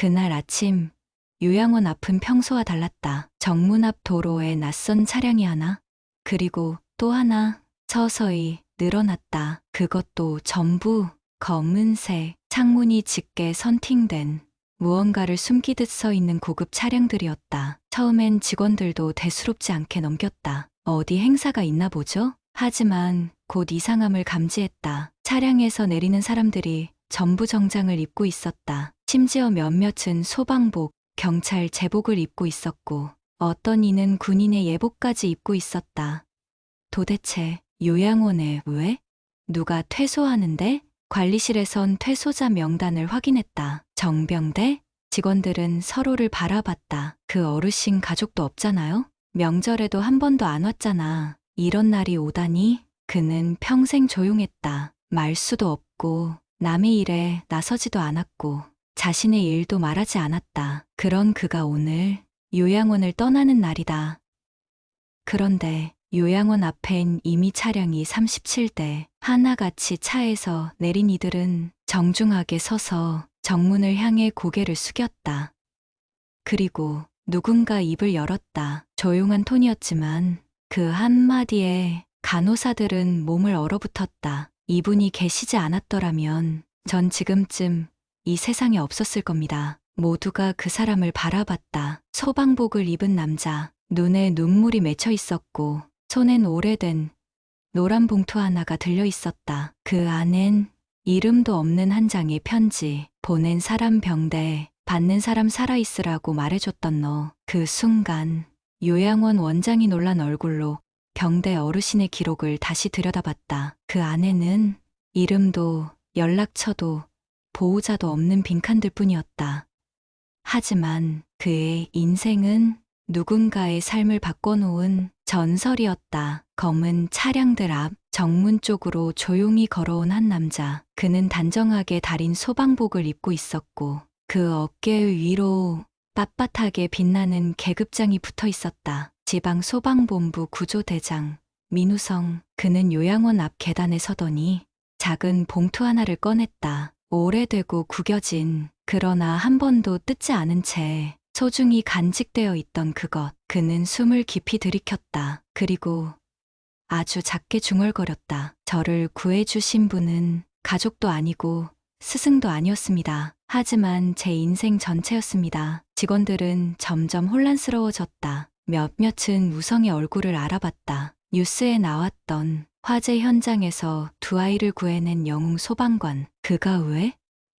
그날 아침 요양원 앞은 평소와 달랐다. 정문 앞 도로에 낯선 차량이 하나, 그리고 또 하나 서서히 늘어났다. 그것도 전부 검은색, 창문이 짙게 선팅된 무언가를 숨기듯 서 있는 고급 차량들이었다. 처음엔 직원들도 대수롭지 않게 넘겼다. 어디 행사가 있나 보죠? 하지만 곧 이상함을 감지했다. 차량에서 내리는 사람들이 전부 정장을 입고 있었다. 심지어 몇몇은 소방복, 경찰 제복을 입고 있었고 어떤 이는 군인의 예복까지 입고 있었다. 도대체 요양원에 왜? 누가 퇴소하는데? 관리실에선 퇴소자 명단을 확인했다. 정병대? 직원들은 서로를 바라봤다. 그 어르신 가족도 없잖아요? 명절에도 한 번도 안 왔잖아. 이런 날이 오다니? 그는 평생 조용했다. 말수도 없고 남의 일에 나서지도 않았고 자신의 일도 말하지 않았다. 그런 그가 오늘 요양원을 떠나는 날이다. 그런데 요양원 앞엔 이미 차량이 37대 하나같이 차에서 내린 이들은 정중하게 서서 정문을 향해 고개를 숙였다. 그리고 누군가 입을 열었다. 조용한 톤이었지만 그 한마디에 간호사들은 몸을 얼어붙었다. 이분이 계시지 않았더라면 전 지금쯤 이 세상에 없었을 겁니다. 모두가 그 사람을 바라봤다. 소방복을 입은 남자, 눈에 눈물이 맺혀 있었고 손엔 오래된 노란 봉투 하나가 들려 있었다. 그 안엔 이름도 없는 한 장의 편지. 보낸 사람 병대, 받는 사람 살아있으라고 말해줬던 너. 그 순간 요양원 원장이 놀란 얼굴로 병대 어르신의 기록을 다시 들여다봤다. 그 안에는 이름도 연락처도 보호자도 없는 빈칸들 뿐이었다. 하지만 그의 인생은 누군가의 삶을 바꿔놓은 전설이었다. 검은 차량들 앞 정문 쪽으로 조용히 걸어온 한 남자. 그는 단정하게 다린 소방복을 입고 있었고 그 어깨 위로 빳빳하게 빛나는 계급장이 붙어 있었다. 지방소방본부 구조대장 민우성. 그는 요양원 앞 계단에 서더니 작은 봉투 하나를 꺼냈다. 오래되고 구겨진, 그러나 한 번도 뜯지 않은 채 소중히 간직되어 있던 그것. 그는 숨을 깊이 들이켰다. 그리고 아주 작게 중얼거렸다. 저를 구해주신 분은 가족도 아니고 스승도 아니었습니다. 하지만 제 인생 전체였습니다. 직원들은 점점 혼란스러워졌다. 몇몇은 우성의 얼굴을 알아봤다. 뉴스에 나왔던 화재 현장에서 두 아이를 구해낸 영웅 소방관. 그가 왜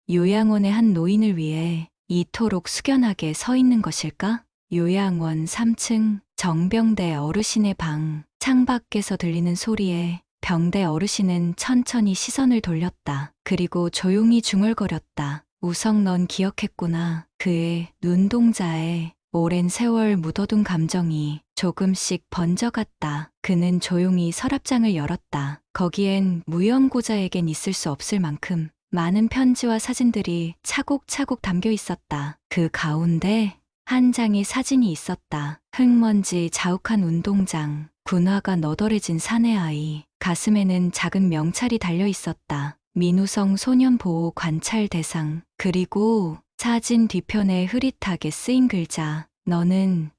요양원의 한 노인을 위해 이토록 숙연하게 서 있는 것일까? 요양원 3층 정병대 어르신의 방. 창밖에서 들리는 소리에 병대 어르신은 천천히 시선을 돌렸다. 그리고 조용히 중얼거렸다. 우성, 넌 기억했구나. 그의 눈동자에 오랜 세월 묻어둔 감정이 조금씩 번져갔다. 그는 조용히 서랍장을 열었다. 거기엔 무연고자에겐 있을 수 없을 만큼 많은 편지와 사진들이 차곡차곡 담겨 있었다. 그 가운데 한 장의 사진이 있었다. 흙먼지 자욱한 운동장, 군화가 너덜해진 사내 아이, 가슴에는 작은 명찰이 달려 있었다. 민우성 소년보호 관찰 대상. 그리고 사진 뒤편에 흐릿하게 쓰인 글자. 너는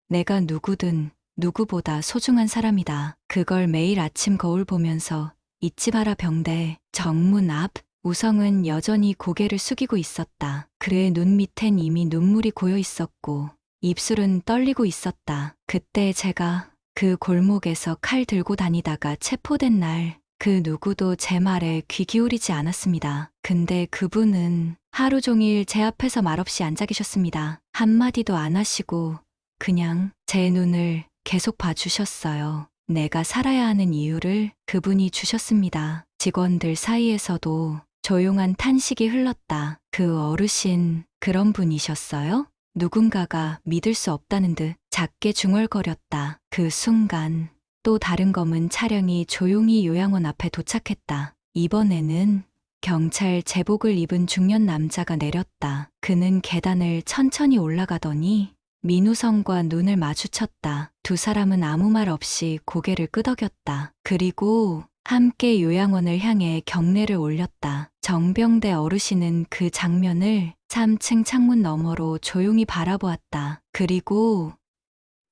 내가 누구든 누구보다 소중한 사람이다. 그걸 매일 아침 거울 보면서 잊지 마라 병대. 정문 앞 우성은 여전히 고개를 숙이고 있었다. 그의 눈 밑엔 이미 눈물이 고여 있었고 입술은 떨리고 있었다. 그때 제가 그 골목에서 칼 들고 다니다가 체포된 날, 그 누구도 제 말에 귀 기울이지 않았습니다. 근데 그분은 하루 종일 제 앞에서 말없이 앉아 계셨습니다. 한마디도 안 하시고 그냥 제 눈을 계속 봐주셨어요. 내가 살아야 하는 이유를 그분이 주셨습니다. 직원들 사이에서도 조용한 탄식이 흘렀다. 그 어르신, 그런 분이셨어요? 누군가가 믿을 수 없다는 듯 작게 중얼거렸다. 그 순간 또 다른 검은 차량이 조용히 요양원 앞에 도착했다. 이번에는 경찰 제복을 입은 중년 남자가 내렸다. 그는 계단을 천천히 올라가더니 민우성과 눈을 마주쳤다. 두 사람은 아무 말 없이 고개를 끄덕였다. 그리고 함께 요양원을 향해 경례를 올렸다. 정병대 어르신은 그 장면을 3층 창문 너머로 조용히 바라보았다. 그리고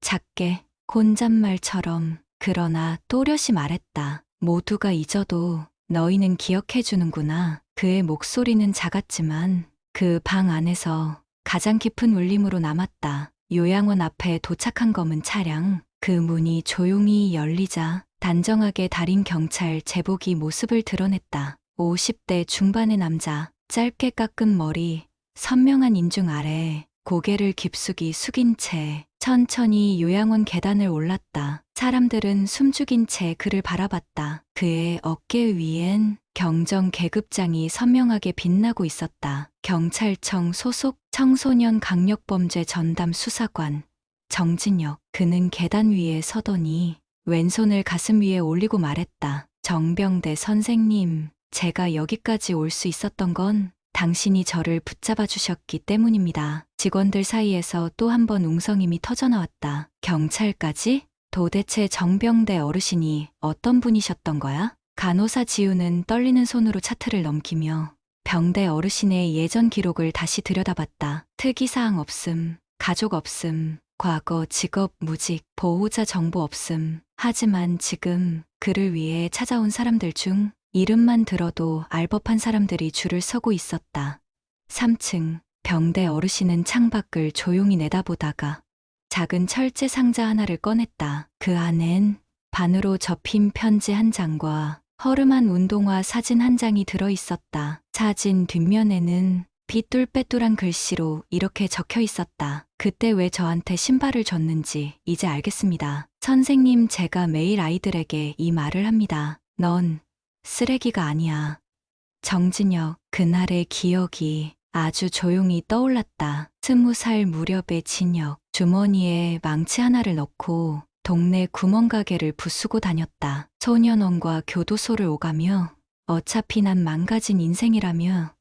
작게 혼잣말처럼 그러나 또렷이 말했다. 모두가 잊어도 너희는 기억해 주는구나. 그의 목소리는 작았지만 그 방 안에서 가장 깊은 울림으로 남았다. 요양원 앞에 도착한 검은 차량, 그 문이 조용히 열리자 단정하게 달인 경찰 제복이 모습을 드러냈다. 50대 중반의 남자, 짧게 깎은 머리, 선명한 인중 아래 고개를 깊숙이 숙인 채 천천히 요양원 계단을 올랐다. 사람들은 숨죽인 채 그를 바라봤다. 그의 어깨 위엔 경정 계급장이 선명하게 빛나고 있었다. 경찰청 소속 청소년 강력범죄 전담 수사관 정진혁. 그는 계단 위에 서더니 왼손을 가슴 위에 올리고 말했다. 정병대 선생님, 제가 여기까지 올 수 있었던 건 당신이 저를 붙잡아 주셨기 때문입니다. 직원들 사이에서 또 한 번 웅성임이 터져나왔다. 경찰까지? 도대체 정병대 어르신이 어떤 분이셨던 거야? 간호사 지우는 떨리는 손으로 차트를 넘기며 병대 어르신의 예전 기록을 다시 들여다봤다. 특이사항 없음, 가족 없음, 과거, 직업, 무직, 보호자 정보 없음. 하지만 지금 그를 위해 찾아온 사람들 중 이름만 들어도 알 법한 사람들이 줄을 서고 있었다. 3층, 병대 어르신은 창밖을 조용히 내다보다가 작은 철제 상자 하나를 꺼냈다. 그 안엔 반으로 접힌 편지 한 장과 허름한 운동화 사진 한 장이 들어 있었다. 사진 뒷면에는 삐뚤빼뚤한 글씨로 이렇게 적혀 있었다. 그때 왜 저한테 신발을 줬는지 이제 알겠습니다. 선생님, 제가 매일 아이들에게 이 말을 합니다. 넌 쓰레기가 아니야. 정진혁. 그날의 기억이 아주 조용히 떠올랐다. 20살 무렵의 진혁. 주머니에 망치 하나를 넣고 동네 구멍가게를 부수고 다녔다. 소년원과 교도소를 오가며 어차피 난 망가진 인생이라며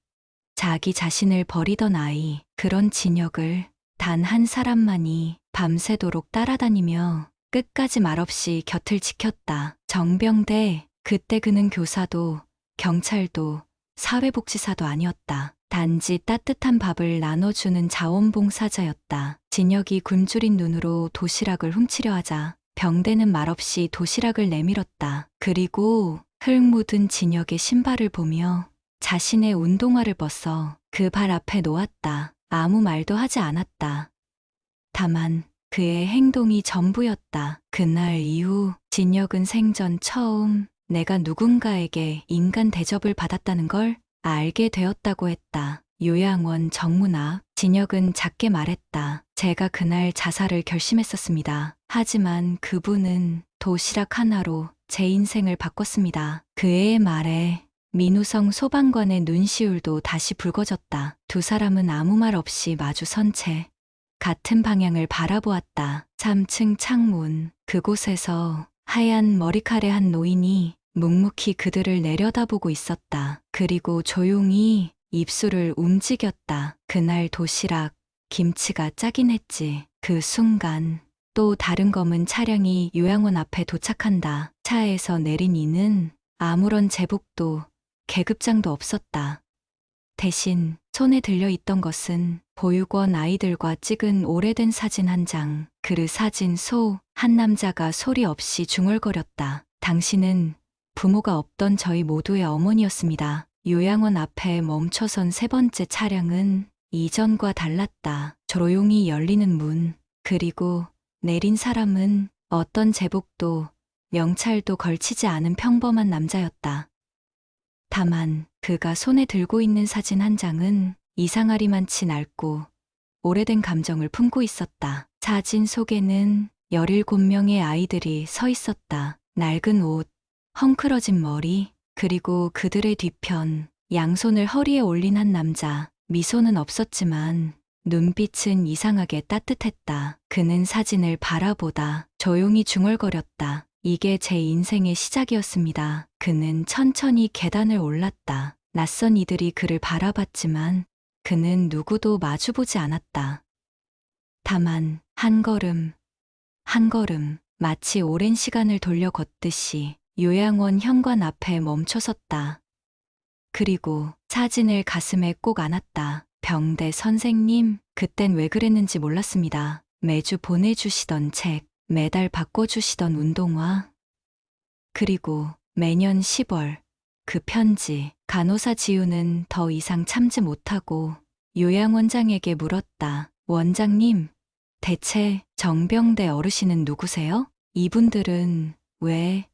자기 자신을 버리던 아이. 그런 진혁을 단 한 사람만이 밤새도록 따라다니며 끝까지 말없이 곁을 지켰다. 정병대. 그때 그는 교사도 경찰도 사회복지사도 아니었다. 단지 따뜻한 밥을 나눠주는 자원봉사자였다. 진혁이 굶주린 눈으로 도시락을 훔치려 하자 병대는 말없이 도시락을 내밀었다. 그리고 흙 묻은 진혁의 신발을 보며 자신의 운동화를 벗어 그 발 앞에 놓았다. 아무 말도 하지 않았다. 다만 그의 행동이 전부였다. 그날 이후 진혁은 생전 처음 내가 누군가에게 인간 대접을 받았다는 걸 알게 되었다고 했다. 요양원 정문 앞. 진혁은 작게 말했다. 제가 그날 자살을 결심했었습니다. 하지만 그분은 도시락 하나로 제 인생을 바꿨습니다. 그의 말에 민우성 소방관의 눈시울도 다시 붉어졌다. 두 사람은 아무 말 없이 마주선 채 같은 방향을 바라보았다. 3층 창문. 그곳에서 하얀 머리카락 한 노인이 묵묵히 그들을 내려다보고 있었다. 그리고 조용히 입술을 움직였다. 그날 도시락, 김치가 짜긴 했지. 그 순간 또 다른 검은 차량이 요양원 앞에 도착한다. 차에서 내린 이는 아무런 제복도 계급장도 없었다. 대신 손에 들려있던 것은 보육원 아이들과 찍은 오래된 사진 한 장. 그 사진 속 한 남자가 소리 없이 중얼거렸다. 당신은 부모가 없던 저희 모두의 어머니였습니다. 요양원 앞에 멈춰선 세 번째 차량은 이전과 달랐다. 조용히 열리는 문, 그리고 내린 사람은 어떤 제복도 명찰도 걸치지 않은 평범한 남자였다. 다만 그가 손에 들고 있는 사진 한 장은 이상하리만치 낡고 오래된 감정을 품고 있었다. 사진 속에는 17명의 아이들이 서 있었다. 낡은 옷, 헝클어진 머리, 그리고 그들의 뒤편 양손을 허리에 올린 한 남자. 미소는 없었지만 눈빛은 이상하게 따뜻했다. 그는 사진을 바라보다 조용히 중얼거렸다. 이게 제 인생의 시작이었습니다. 그는 천천히 계단을 올랐다. 낯선 이들이 그를 바라봤지만 그는 누구도 마주보지 않았다. 다만 한 걸음, 한 걸음, 마치 오랜 시간을 돌려 걷듯이 요양원 현관 앞에 멈춰섰다. 그리고 사진을 가슴에 꼭 안았다. 병대 선생님, 그땐 왜 그랬는지 몰랐습니다. 매주 보내주시던 책, 매달 바꿔주시던 운동화, 그리고 매년 10월 그 편지. 간호사 지우는 더 이상 참지 못하고 요양원장에게 물었다. 원장님, 대체 정병대 어르신은 누구세요? 이분들은 왜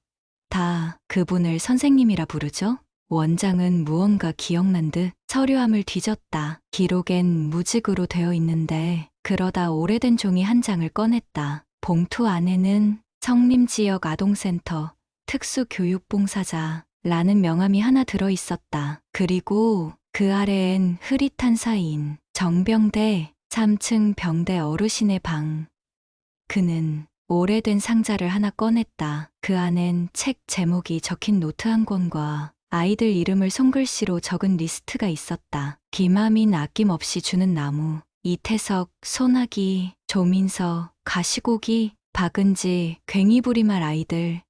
다 그분을 선생님이라 부르죠? 원장은 무언가 기억난 듯 서류함을 뒤졌다. 기록엔 무직으로 되어 있는데 그러다 오래된 종이 한 장을 꺼냈다. 봉투 안에는 성림지역 아동센터 특수교육봉사자라는 명함이 하나 들어 있었다. 그리고 그 아래엔 흐릿한 사인 정병대 3층 병대 어르신의 방. 그는 오래된 상자를 하나 꺼냈다. 그 안엔 책 제목이 적힌 노트 한 권과 아이들 이름을 손글씨로 적은 리스트가 있었다. 김하민 아낌없이 주는 나무, 이태석, 소나기, 조민서, 가시고기, 박은지, 괭이부리말 아이들.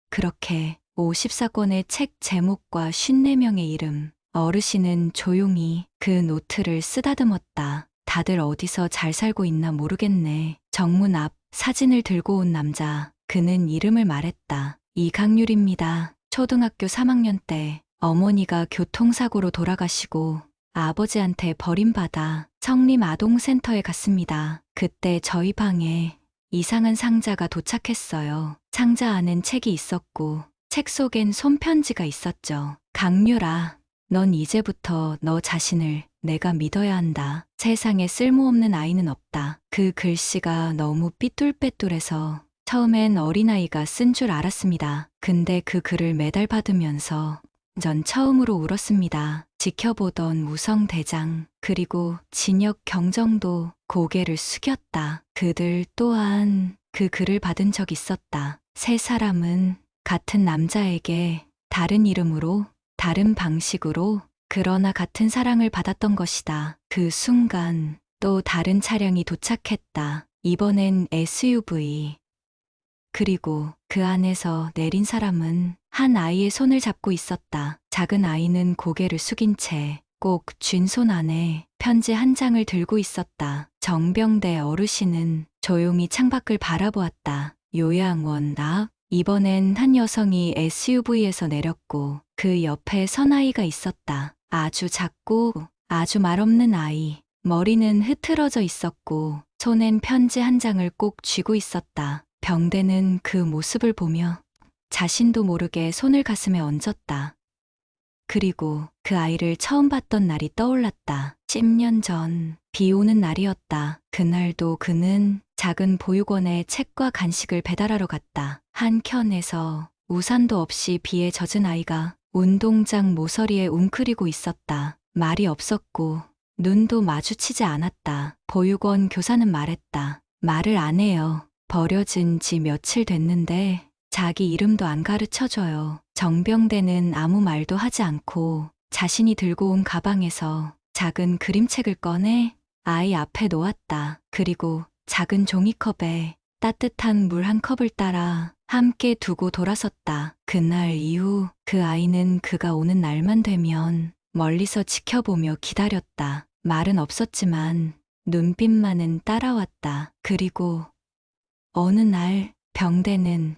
그렇게 54권의 책 제목과 54명의 이름. 어르신은 조용히 그 노트를 쓰다듬었다. 다들 어디서 잘 살고 있나 모르겠네. 정문 앞 사진을 들고 온 남자. 그는 이름을 말했다. 이강률입니다. 초등학교 3학년 때 어머니가 교통사고로 돌아가시고 아버지한테 버림받아 성림 아동센터에 갔습니다. 그때 저희 방에 이상한 상자가 도착했어요. 상자 안엔 책이 있었고 책 속엔 손편지가 있었죠. 강률아, 넌 이제부터 너 자신을 내가 믿어야 한다. 세상에 쓸모없는 아이는 없다. 그 글씨가 너무 삐뚤빼뚤해서 처음엔 어린아이가 쓴 줄 알았습니다. 근데 그 글을 매달 받으면서 전 처음으로 울었습니다. 지켜보던 우성대장 그리고 진혁 경정도 고개를 숙였다. 그들 또한 그 글을 받은 적 있었다. 세 사람은 같은 남자에게 다른 이름으로 다른 방식으로 그러나 같은 사랑을 받았던 것이다. 그 순간 또 다른 차량이 도착했다. 이번엔 SUV. 그리고 그 안에서 내린 사람은 한 아이의 손을 잡고 있었다. 작은 아이는 고개를 숙인 채 꼭 쥔 손 안에 편지 한 장을 들고 있었다. 정병대 어르신은 조용히 창밖을 바라보았다. 요양원 앞. 이번엔 한 여성이 SUV에서 내렸고 그 옆에 선아이가 있었다. 아주 작고 아주 말없는 아이. 머리는 흐트러져 있었고 손엔 편지 한 장을 꼭 쥐고 있었다. 병대는 그 모습을 보며 자신도 모르게 손을 가슴에 얹었다. 그리고 그 아이를 처음 봤던 날이 떠올랐다. 10년 전 비 오는 날이었다. 그날도 그는 작은 보육원에 책과 간식을 배달하러 갔다. 한켠에서 우산도 없이 비에 젖은 아이가 운동장 모서리에 웅크리고 있었다. 말이 없었고 눈도 마주치지 않았다. 보육원 교사는 말했다. 말을 안 해요. 버려진 지 며칠 됐는데 자기 이름도 안 가르쳐줘요. 정병대는 아무 말도 하지 않고 자신이 들고 온 가방에서 작은 그림책을 꺼내 아이 앞에 놓았다. 그리고 작은 종이컵에 따뜻한 물 한 컵을 따라 함께 두고 돌아섰다. 그날 이후 그 아이는 그가 오는 날만 되면 멀리서 지켜보며 기다렸다. 말은 없었지만 눈빛만은 따라왔다. 그리고 어느 날 병대는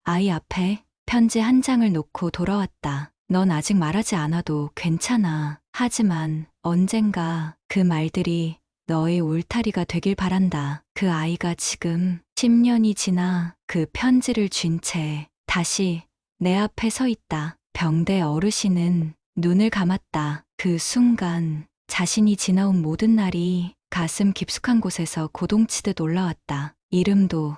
아이 앞에 편지 한 장을 놓고 돌아왔다. 넌 아직 말하지 않아도 괜찮아. 하지만 언젠가 그 말들이 너의 울타리가 되길 바란다. 그 아이가 지금 10년이 지나 그 편지를 쥔 채 다시 내 앞에 서 있다. 병대 어르신은 눈을 감았다. 그 순간 자신이 지나온 모든 날이 가슴 깊숙한 곳에서 고동치듯 올라왔다. 이름도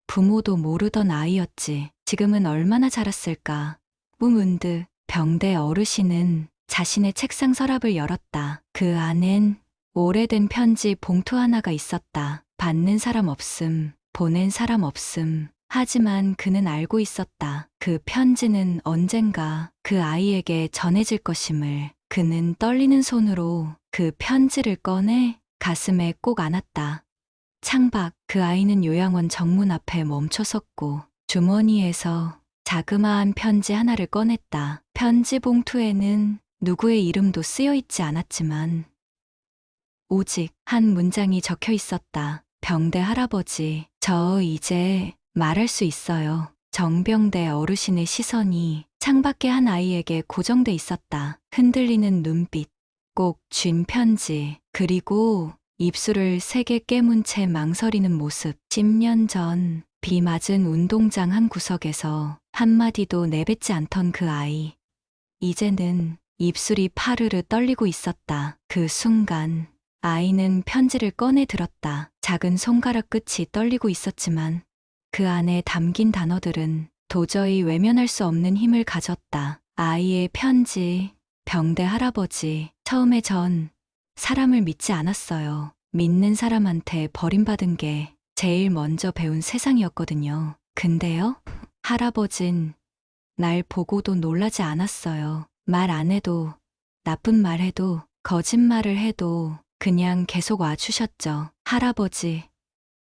부모도 모르던 아이였지. 지금은 얼마나 자랐을까. 문득 병대 어르신은 자신의 책상 서랍을 열었다. 그 안엔 오래된 편지 봉투 하나가 있었다. 받는 사람 없음, 보낸 사람 없음. 하지만 그는 알고 있었다. 그 편지는 언젠가 그 아이에게 전해질 것임을. 그는 떨리는 손으로 그 편지를 꺼내 가슴에 꼭 안았다. 창밖. 그 아이는 요양원 정문 앞에 멈춰 섰고 주머니에서 자그마한 편지 하나를 꺼냈다. 편지 봉투에는 누구의 이름도 쓰여 있지 않았지만 오직 한 문장이 적혀 있었다. 병대 할아버지, 저 이제 말할 수 있어요. 정병대 어르신의 시선이 창밖의 한 아이에게 고정돼 있었다. 흔들리는 눈빛, 꼭 쥔 편지, 그리고 입술을 세게 깨문 채 망설이는 모습. 10년 전 비 맞은 운동장 한 구석에서 한마디도 내뱉지 않던 그 아이. 이제는 입술이 파르르 떨리고 있었다. 그 순간 아이는 편지를 꺼내 들었다. 작은 손가락 끝이 떨리고 있었지만 그 안에 담긴 단어들은 도저히 외면할 수 없는 힘을 가졌다. 아이의 편지. 병대 할아버지, 처음에 전 사람을 믿지 않았어요. 믿는 사람한테 버림받은 게 제일 먼저 배운 세상이었거든요. 근데요, 할아버진 날 보고도 놀라지 않았어요. 말 안 해도, 나쁜 말 해도, 거짓말을 해도 그냥 계속 와주셨죠. 할아버지,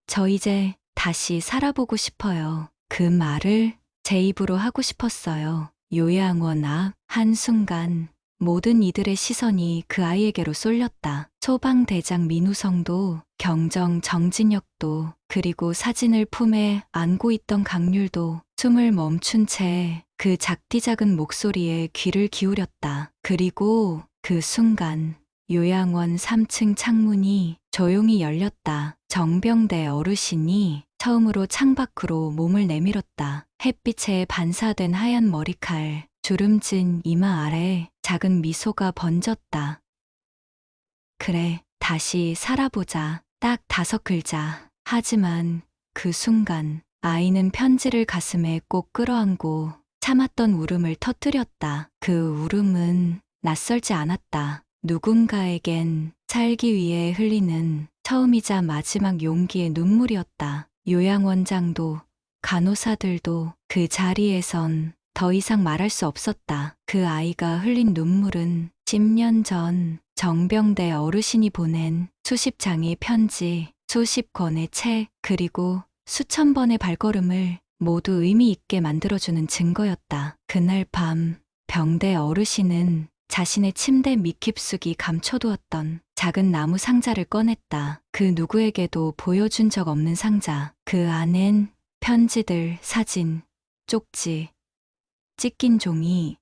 저 이제 다시 살아보고 싶어요. 그 말을 제 입으로 하고 싶었어요. 요양원 앞 한순간 모든 이들의 시선이 그 아이에게로 쏠렸다. 소방대장 민우성도, 경정 정진혁도, 그리고 사진을 품에 안고 있던 강률도 숨을 멈춘 채 그 작디 작은 목소리에 귀를 기울였다. 그리고 그 순간 요양원 3층 창문이 조용히 열렸다. 정병대 어르신이 처음으로 창밖으로 몸을 내밀었다. 햇빛에 반사된 하얀 머리칼, 주름진 이마 아래 작은 미소가 번졌다. 그래, 다시 살아보자. 딱 5글자. 하지만 그 순간 아이는 편지를 가슴에 꼭 끌어안고 참았던 울음을 터뜨렸다. 그 울음은 낯설지 않았다. 누군가에겐 살기 위해 흘리는 처음이자 마지막 용기의 눈물이었다. 요양원장도 간호사들도 그 자리에선 더 이상 말할 수 없었다. 그 아이가 흘린 눈물은 10년 전 정병대 어르신이 보낸 수십 장의 편지, 수십 권의 책, 그리고 수천 번의 발걸음을 모두 의미 있게 만들어주는 증거였다. 그날 밤 병대 어르신은 자신의 침대 밑깊숙이 감춰두었던 작은 나무 상자를 꺼냈다. 그 누구에게도 보여준 적 없는 상자. 그 안엔 편지들, 사진, 쪽지, 찢긴 종이,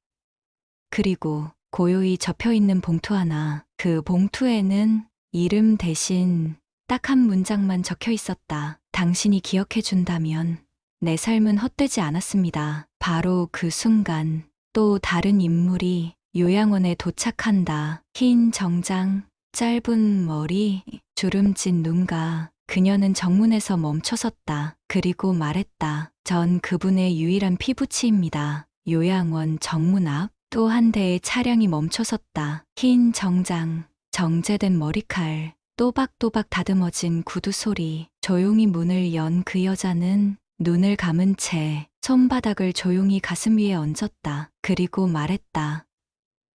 그리고 고요히 접혀있는 봉투 하나. 그 봉투에는 이름 대신 딱 한 문장만 적혀 있었다. 당신이 기억해준다면 내 삶은 헛되지 않았습니다. 바로 그 순간 또 다른 인물이 요양원에 도착한다. 흰 정장, 짧은 머리, 주름진 눈가. 그녀는 정문에서 멈춰섰다. 그리고 말했다. 전 그분의 유일한 피부치입니다. 요양원 정문 앞 또 한 대의 차량이 멈춰섰다. 흰 정장, 정제된 머리칼, 또박또박 다듬어진 구두 소리. 조용히 문을 연 그 여자는 눈을 감은 채 손바닥을 조용히 가슴 위에 얹었다. 그리고 말했다.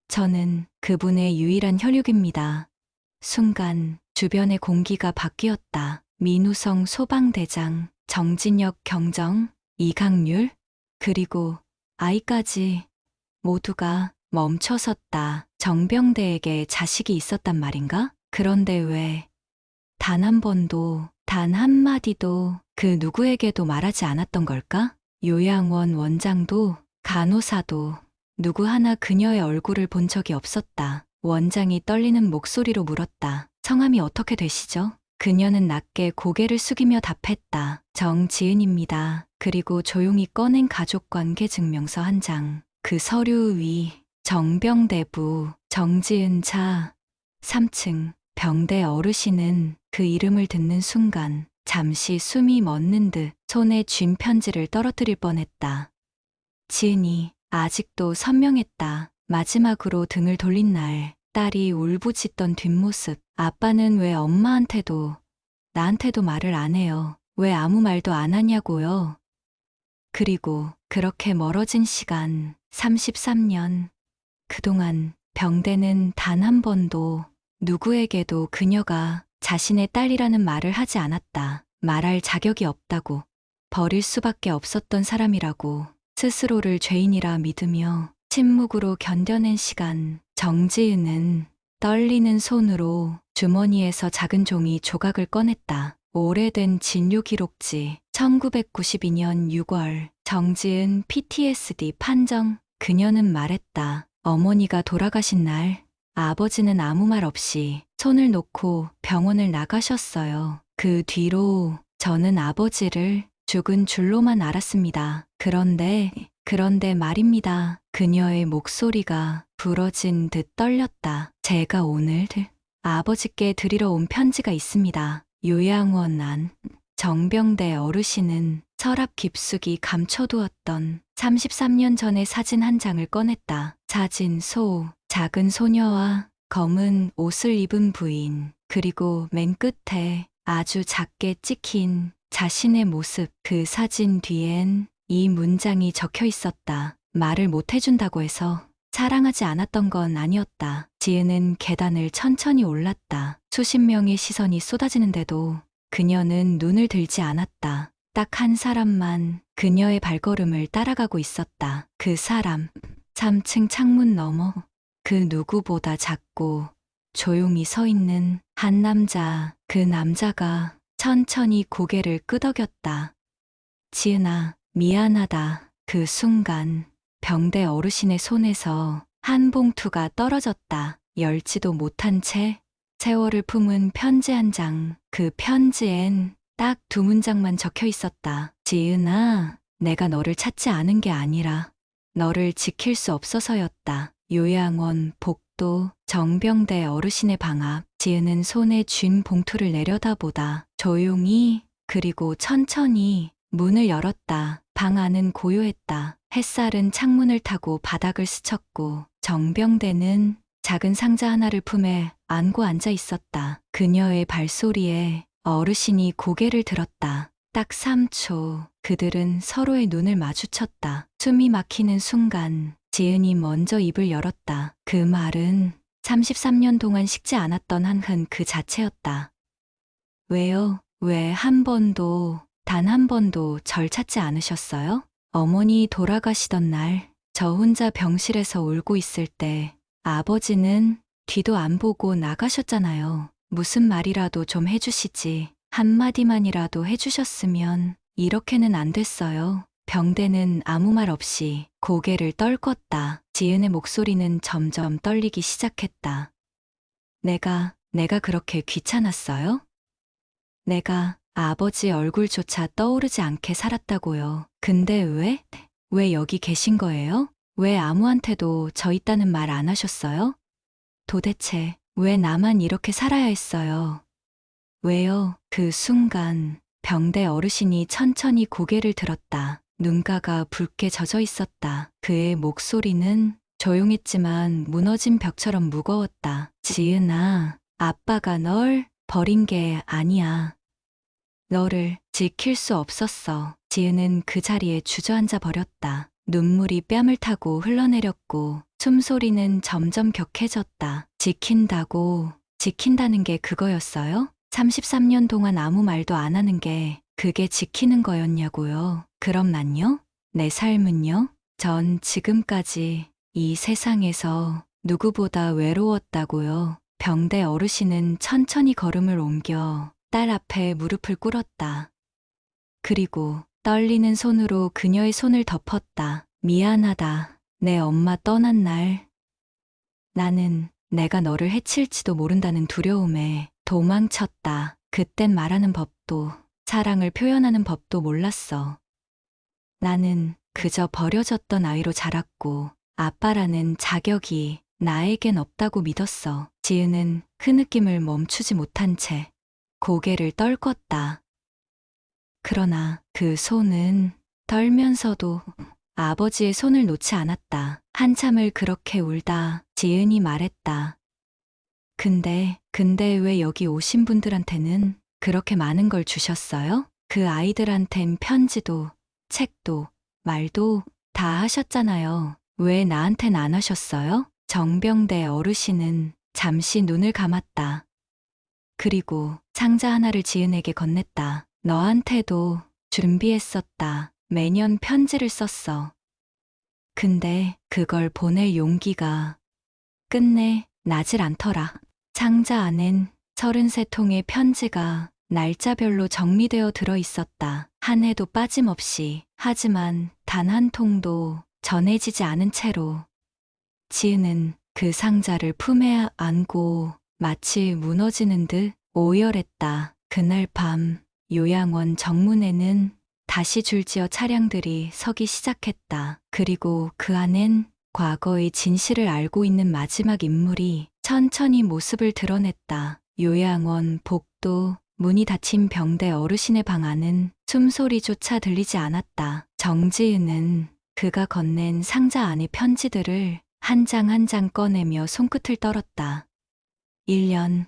저는 그분의 유일한 혈육입니다. 순간 주변의 공기가 바뀌었다. 민우성 소방대장, 정진혁 경정, 이강률, 그리고 아이까지 모두가 멈춰섰다. 정병대에게 자식이 있었단 말인가? 그런데 왜 단 한 번도, 단 한마디도 그 누구에게도 말하지 않았던 걸까? 요양원 원장도 간호사도 누구 하나 그녀의 얼굴을 본 적이 없었다. 원장이 떨리는 목소리로 물었다. 성함이 어떻게 되시죠? 그녀는 낮게 고개를 숙이며 답했다. 정지은입니다. 그리고 조용히 꺼낸 가족관계 증명서 한 장. 그 서류 위 정병대부 정지은 차 3층. 병대 어르신은 그 이름을 듣는 순간 잠시 숨이 멎는 듯 손에 쥔 편지를 떨어뜨릴 뻔했다. 지은이 아직도 선명했다. 마지막으로 등을 돌린 날 딸이 울부짖던 뒷모습. 아빠는 왜 엄마한테도 나한테도 말을 안 해요? 왜 아무 말도 안 하냐고요? 그리고 그렇게 멀어진 시간 33년. 그동안 병대는 단 한 번도 누구에게도 그녀가 자신의 딸이라는 말을 하지 않았다. 말할 자격이 없다고, 버릴 수밖에 없었던 사람이라고 스스로를 죄인이라 믿으며 침묵으로 견뎌낸 시간. 정지은은 떨리는 손으로 주머니에서 작은 종이 조각을 꺼냈다. 오래된 진료 기록지. 1992년 6월. 정지은 PTSD 판정. 그녀는 말했다. 어머니가 돌아가신 날, 아버지는 아무 말 없이 손을 놓고 병원을 나가셨어요. 그 뒤로 저는 아버지를 죽은 줄로만 알았습니다. 그런데 말입니다. 그녀의 목소리가 부러진 듯 떨렸다. 제가 오늘 아버지께 드리러 온 편지가 있습니다. 요양원 안. 정병대 어르신은 서랍 깊숙이 감춰두었던 33년 전의 사진 한 장을 꺼냈다. 사진 작은 소녀와 검은 옷을 입은 부인, 그리고 맨 끝에 아주 작게 찍힌 자신의 모습. 그 사진 뒤엔 이 문장이 적혀 있었다. 말을 못 해준다고 해서 사랑하지 않았던 건 아니었다. 지은은 계단을 천천히 올랐다. 수십 명의 시선이 쏟아지는데도 그녀는 눈을 들지 않았다. 딱 한 사람만 그녀의 발걸음을 따라가고 있었다. 그 사람, 3층 창문 너머, 그 누구보다 작고 조용히 서 있는 한 남자. 그 남자가 천천히 고개를 끄덕였다. 지은아, 미안하다. 그 순간 병대 어르신의 손에서 한 봉투가 떨어졌다. 열지도 못한 채 세월을 품은 편지 한 장. 그 편지엔 딱 두 문장만 적혀 있었다. 지은아, 내가 너를 찾지 않은 게 아니라 너를 지킬 수 없어서였다. 요양원 복도, 정병대 어르신의 방 앞. 지은은 손에 쥔 봉투를 내려다보다 조용히, 그리고 천천히 문을 열었다. 방 안은 고요했다. 햇살은 창문을 타고 바닥을 스쳤고 정병대는 작은 상자 하나를 품에 안고 앉아 있었다. 그녀의 발소리에 어르신이 고개를 들었다. 딱 3초 그들은 서로의 눈을 마주쳤다. 숨이 막히는 순간 지은이 먼저 입을 열었다. 그 말은 33년 동안 식지 않았던 한흔 그 자체였다. 왜요? 왜 단 한 번도 절 찾지 않으셨어요? 어머니 돌아가시던 날, 저 혼자 병실에서 울고 있을 때 아버지는 뒤도 안 보고 나가셨잖아요. 무슨 말이라도 좀 해주시지. 한마디만이라도 해주셨으면 이렇게는 안 됐어요. 병대는 아무 말 없이 고개를 떨궜다. 지은의 목소리는 점점 떨리기 시작했다. 내가 그렇게 귀찮았어요? 내가 아버지 얼굴조차 떠오르지 않게 살았다고요. 근데 왜 여기 계신 거예요? 왜 아무한테도 저 있다는 말 안 하셨어요? 도대체 왜 나만 이렇게 살아야 했어요? 왜요? 그 순간 병대 어르신이 천천히 고개를 들었다. 눈가가 붉게 젖어 있었다. 그의 목소리는 조용했지만 무너진 벽처럼 무거웠다. 지은아, 아빠가 널 버린 게 아니야. 너를 지킬 수 없었어. 지은은 그 자리에 주저앉아 버렸다. 눈물이 뺨을 타고 흘러내렸고 숨소리는 점점 격해졌다. 지킨다는 게 그거였어요? 33년 동안 아무 말도 안 하는 게 그게 지키는 거였냐고요. 그럼 난요? 내 삶은요? 전 지금까지 이 세상에서 누구보다 외로웠다고요. 병대 어르신은 천천히 걸음을 옮겨 딸 앞에 무릎을 꿇었다. 그리고 떨리는 손으로 그녀의 손을 덮었다. 미안하다. 내 엄마 떠난 날. 나는 내가 너를 해칠지도 모른다는 두려움에 도망쳤다. 그땐 말하는 법도, 사랑을 표현하는 법도 몰랐어. 나는 그저 버려졌던 아이로 자랐고 아빠라는 자격이 나에겐 없다고 믿었어. 지은은 흐느낌을 멈추지 못한 채 고개를 떨궜다. 그러나 그 손은 떨면서도 아버지의 손을 놓지 않았다. 한참을 그렇게 울다 지은이 말했다. 근데 왜 여기 오신 분들한테는 그렇게 많은 걸 주셨어요? 그 아이들한텐 편지도, 책도, 말도 다 하셨잖아요. 왜 나한텐 안 하셨어요? 정병대 어르신은 잠시 눈을 감았다. 그리고 상자 하나를 지은에게 건넸다. 너한테도 준비했었다. 매년 편지를 썼어. 근데 그걸 보낼 용기가 끝내 나질 않더라. 상자 안엔 33통의 편지가 날짜별로 정리되어 들어 있었다. 한 해도 빠짐없이. 하지만 단 한 통도 전해지지 않은 채로 지은은 그 상자를 품에 안고 마치 무너지는 듯 오열했다. 그날 밤 요양원 정문에는 다시 줄지어 차량들이 서기 시작했다. 그리고 그 안엔 과거의 진실을 알고 있는 마지막 인물이 천천히 모습을 드러냈다. 요양원 복도, 문이 닫힌 병대 어르신의 방 안은 숨소리조차 들리지 않았다. 정지은은 그가 건넨 상자 안의 편지들을 한 장 한 장 꺼내며 손끝을 떨었다. 1년,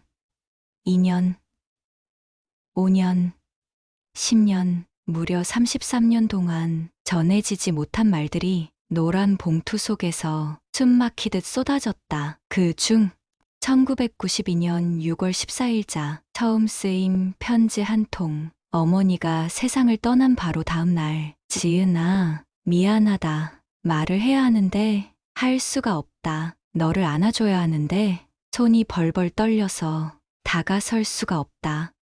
2년, 5년, 10년, 무려 33년 동안 전해지지 못한 말들이 노란 봉투 속에서 숨막히듯 쏟아졌다. 그 중 1992년 6월 14일자 처음 쓰임 편지 한 통. 어머니가 세상을 떠난 바로 다음 날. 지은아, 미안하다. 말을 해야 하는데 할 수가 없다. 너를 안아줘야 하는데 손이 벌벌 떨려서 다가설 수가 없다.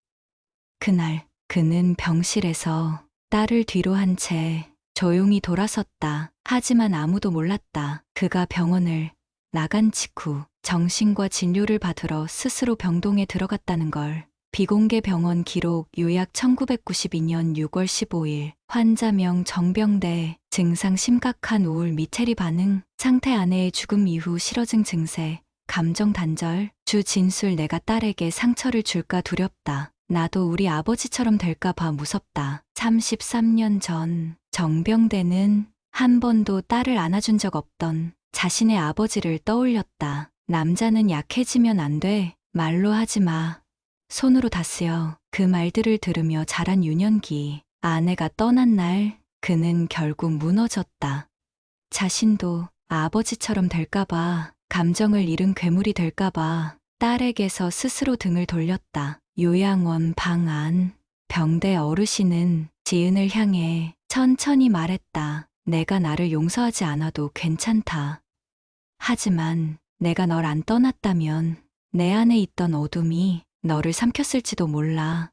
그날 그는 병실에서 딸을 뒤로 한 채 조용히 돌아섰다. 하지만 아무도 몰랐다. 그가 병원을 나간 직후 정신과 진료를 받으러 스스로 병동에 들어갔다는 걸. 비공개 병원 기록 요약 1992년 6월 15일 환자명 정병대 증상 심각한 우울 및 체리 반응 상태 아내의 죽음 이후 실어증 증세 감정 단절 주 진술 내가 딸에게 상처를 줄까 두렵다. 나도 우리 아버지처럼 될까 봐 무섭다. 33년 전 정병대는 한 번도 딸을 안아준 적 없던 자신의 아버지를 떠올렸다. 남자는 약해지면 안 돼. 말로 하지 마. 손으로 다스려. 그 말들을 들으며 자란 유년기. 아내가 떠난 날 그는 결국 무너졌다. 자신도 아버지처럼 될까봐, 감정을 잃은 괴물이 될까봐 딸에게서 스스로 등을 돌렸다. 요양원 방 안 병대 어르신은 지은을 향해 천천히 말했다. 내가 나를 용서하지 않아도 괜찮다. 하지만 내가 널 안 떠났다면 내 안에 있던 어둠이 너를 삼켰을지도 몰라.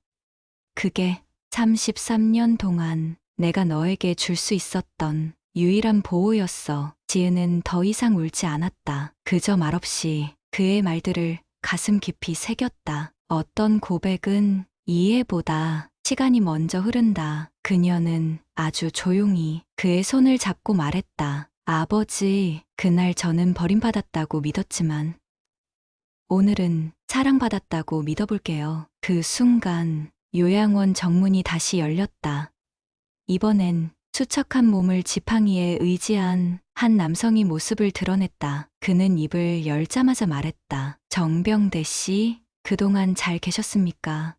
그게 33년 동안 내가 너에게 줄 수 있었던 유일한 보호였어. 지은은 더 이상 울지 않았다. 그저 말없이 그의 말들을 가슴 깊이 새겼다. 어떤 고백은 이해보다 시간이 먼저 흐른다. 그녀는 아주 조용히 그의 손을 잡고 말했다. 아버지, 그날 저는 버림받았다고 믿었지만 오늘은 사랑받았다고 믿어볼게요. 그 순간 요양원 정문이 다시 열렸다. 이번엔 수척한 몸을 지팡이에 의지한 한 남성이 모습을 드러냈다. 그는 입을 열자마자 말했다. 정병대 씨, 그동안 잘 계셨습니까?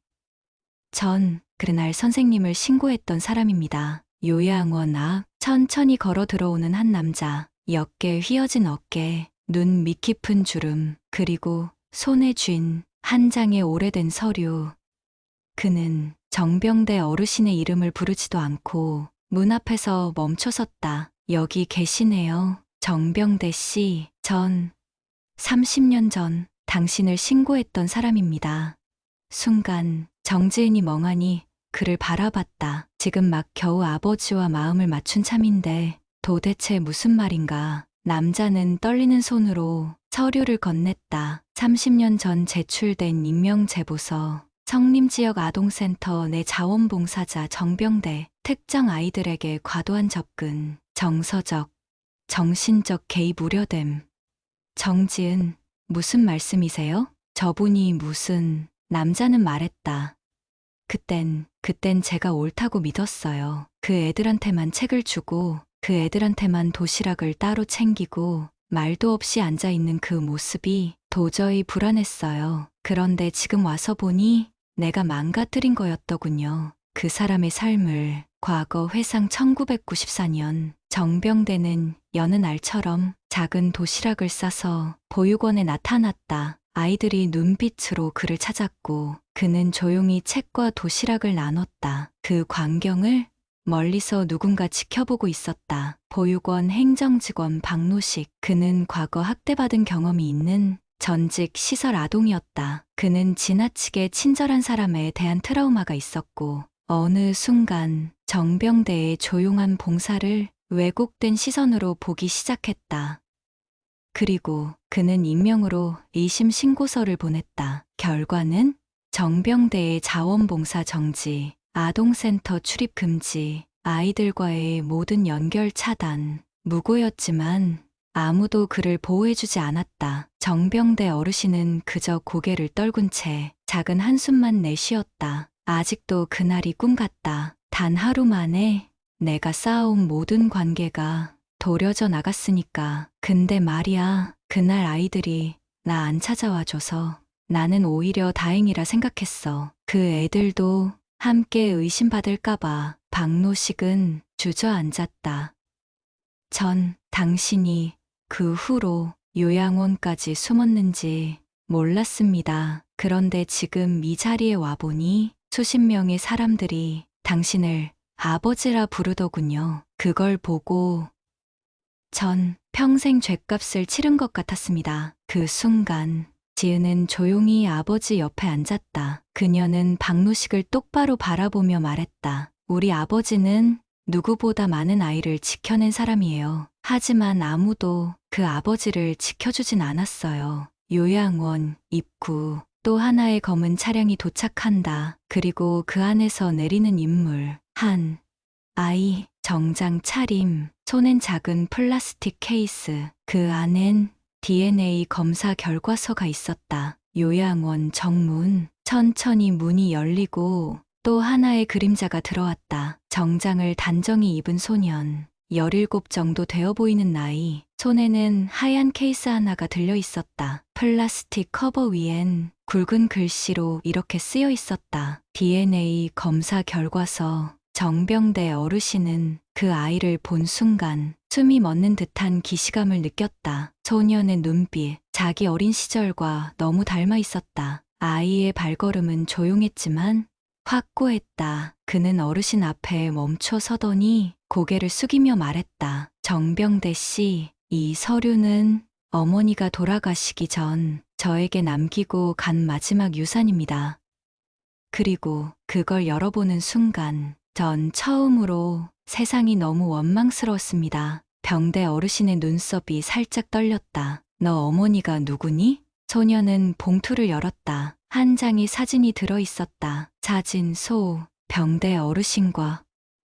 전 그날 선생님을 신고했던 사람입니다. 요양원 앞 천천히 걸어 들어오는 한 남자, 역게 휘어진 어깨, 눈 밑깊은 주름, 그리고 손에 쥔 한 장의 오래된 서류. 그는 정병대 어르신의 이름을 부르지도 않고 문 앞에서 멈춰섰다. 여기 계시네요. 정병대 씨, 전 30년 전 당신을 신고했던 사람입니다. 순간 정지은이 멍하니 그를 바라봤다. 지금 막 겨우 아버지와 마음을 맞춘 참인데 도대체 무슨 말인가. 남자는 떨리는 손으로 서류를 건넸다. 30년 전 제출된 임명제보서. 성림지역 아동센터 내 자원봉사자 정병대. 특정 아이들에게 과도한 접근, 정서적, 정신적 개입 우려됨. 정지은, 무슨 말씀이세요? 저분이 무슨... 남자는 말했다. 그땐 제가 옳다고 믿었어요. 그 애들한테만 책을 주고 그 애들한테만 도시락을 따로 챙기고 말도 없이 앉아있는 그 모습이 도저히 불안했어요. 그런데 지금 와서 보니 내가 망가뜨린 거였더군요. 그 사람의 삶을. 과거 회상 1994년 정병대는 여느 날처럼 작은 도시락을 싸서 보육원에 나타났다. 아이들이 눈빛으로 그를 찾았고 그는 조용히 책과 도시락을 나눴다. 그 광경을 멀리서 누군가 지켜보고 있었다. 보육원 행정직원 박노식. 그는 과거 학대받은 경험이 있는 전직 시설 아동이었다. 그는 지나치게 친절한 사람에 대한 트라우마가 있었고 어느 순간 정병대의 조용한 봉사를 왜곡된 시선으로 보기 시작했다. 그리고 그는 익명으로 의심 신고서를 보냈다. 결과는 정병대의 자원봉사 정지, 아동센터 출입 금지, 아이들과의 모든 연결 차단, 무고였지만 아무도 그를 보호해주지 않았다. 정병대 어르신은 그저 고개를 떨군 채 작은 한숨만 내쉬었다. 아직도 그날이 꿈 같다. 단 하루 만에 내가 쌓아온 모든 관계가 도려져 나갔으니까. 근데 말이야, 그날 아이들이 나 안 찾아와줘서 나는 오히려 다행이라 생각했어. 그 애들도 함께 의심받을까봐. 박노식은 주저앉았다. 전 당신이 그 후로 요양원까지 숨었는지 몰랐습니다. 그런데 지금 이 자리에 와보니 수십 명의 사람들이 당신을 아버지라 부르더군요. 그걸 보고 전 평생 죗값을 치른 것 같았습니다. 그 순간 지은은 조용히 아버지 옆에 앉았다. 그녀는 박노식을 똑바로 바라보며 말했다. 우리 아버지는 누구보다 많은 아이를 지켜낸 사람이에요. 하지만 아무도 그 아버지를 지켜주진 않았어요. 요양원 입구, 또 하나의 검은 차량이 도착한다. 그리고 그 안에서 내리는 인물, 한 아이, 정장 차림, 손엔 작은 플라스틱 케이스, 그 안엔 DNA 검사 결과서가 있었다. 요양원 정문, 천천히 문이 열리고 또 하나의 그림자가 들어왔다. 정장을 단정히 입은 소년, 17 정도 되어 보이는 나이, 손에는 하얀 케이스 하나가 들려 있었다. 플라스틱 커버 위엔 굵은 글씨로 이렇게 쓰여 있었다. DNA 검사 결과서. 정병대 어르신은 그 아이를 본 순간 숨이 멎는 듯한 기시감을 느꼈다. 소년의 눈빛, 자기 어린 시절과 너무 닮아 있었다. 아이의 발걸음은 조용했지만 확고했다. 그는 어르신 앞에 멈춰 서더니 고개를 숙이며 말했다. 정병대 씨, 이 서류는 어머니가 돌아가시기 전 저에게 남기고 간 마지막 유산입니다. 그리고 그걸 열어보는 순간 전 처음으로 세상이 너무 원망스러웠습니다. 병대 어르신의 눈썹이 살짝 떨렸다. 너 어머니가 누구니? 소녀는 봉투를 열었다. 한 장의 사진이 들어있었다. 사진 소, 병대 어르신과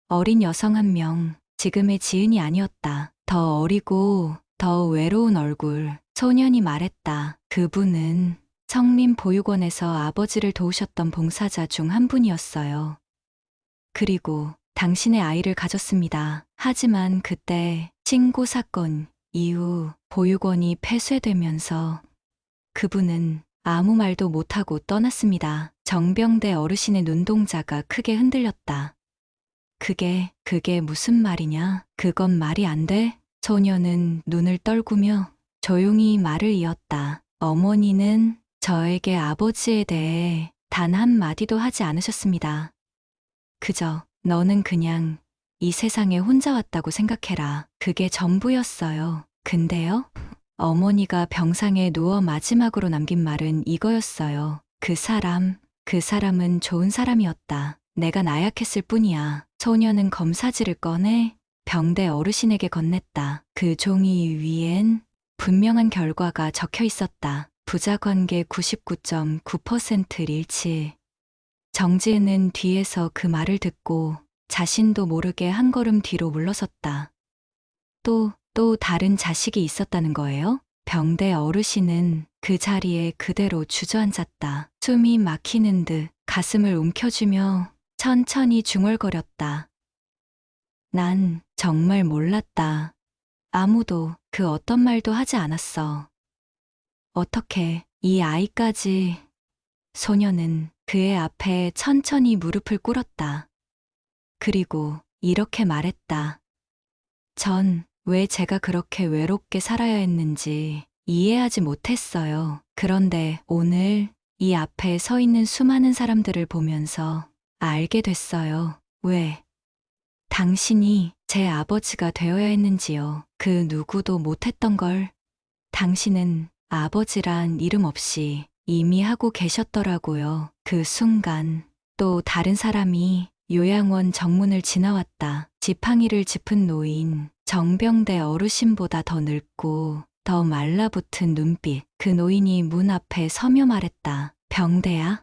어린 여성 한 명, 지금의 지은이 아니었다. 더 어리고 더 외로운 얼굴. 소년이 말했다. 그분은 성림보육원에서 아버지를 도우셨던 봉사자 중 한 분이었어요. 그리고 당신의 아이를 가졌습니다. 하지만 그때 신고 사건 이후 보육원이 폐쇄되면서 그분은 아무 말도 못하고 떠났습니다. 정병대 어르신의 눈동자가 크게 흔들렸다. 그게 무슨 말이냐? 그건 말이 안 돼? 소녀는 눈을 떨구며 조용히 말을 이었다. 어머니는 저에게 아버지에 대해 단 한마디도 하지 않으셨습니다. 그저 너는 그냥 이 세상에 혼자 왔다고 생각해라. 그게 전부였어요. 근데요? 어머니가 병상에 누워 마지막으로 남긴 말은 이거였어요. 그 사람은 좋은 사람이었다. 내가 나약했을 뿐이야. 소녀는 검사지를 꺼내 병대 어르신에게 건넸다. 그 종이 위엔 분명한 결과가 적혀 있었다. 부자관계 99.9% 일치. 정지은은 뒤에서 그 말을 듣고 자신도 모르게 한 걸음 뒤로 물러섰다. 또 다른 자식이 있었다는 거예요? 병대 어르신은 그 자리에 그대로 주저앉았다. 숨이 막히는 듯 가슴을 움켜쥐며 천천히 중얼거렸다. 난 정말 몰랐다. 아무도 그 어떤 말도 하지 않았어. 어떻게 이 아이까지. 소녀는 그의 앞에 천천히 무릎을 꿇었다. 그리고 이렇게 말했다. 전 왜 제가 그렇게 외롭게 살아야 했는지 이해하지 못했어요. 그런데 오늘 이 앞에 서 있는 수많은 사람들을 보면서 알게 됐어요. 왜 당신이 제 아버지가 되어야 했는지요. 그 누구도 못했던 걸 당신은 아버지란 이름 없이 이미 하고 계셨더라고요. 그 순간 또 다른 사람이 요양원 정문을 지나왔다. 지팡이를 짚은 노인, 정병대 어르신보다 더 늙고 더 말라붙은 눈빛. 그 노인이 문 앞에 서며 말했다. 병대야,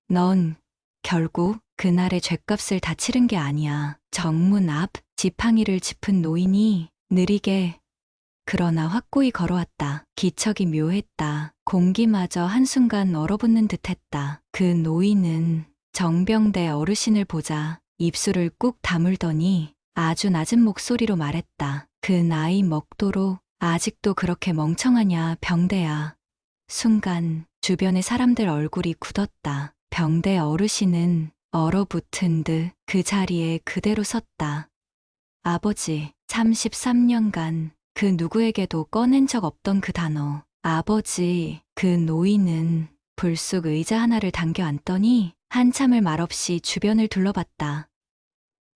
넌 결국 그날의 죗값을 다 치른 게 아니야. 정문 앞 지팡이를 짚은 노인이 느리게 그러나 확고히 걸어왔다. 기척이 묘했다. 공기마저 한순간 얼어붙는 듯했다. 그 노인은 정병대 어르신을 보자 입술을 꾹 다물더니 아주 낮은 목소리로 말했다. 그 나이 먹도록 아직도 그렇게 멍청하냐, 병대야. 순간 주변의 사람들 얼굴이 굳었다. 병대 어르신은 얼어붙은 듯 그 자리에 그대로 섰다. 아버지, 33년간 그 누구에게도 꺼낸 적 없던 그 단어. 아버지. 그 노인은 불쑥 의자 하나를 당겨 앉더니 한참을 말없이 주변을 둘러봤다.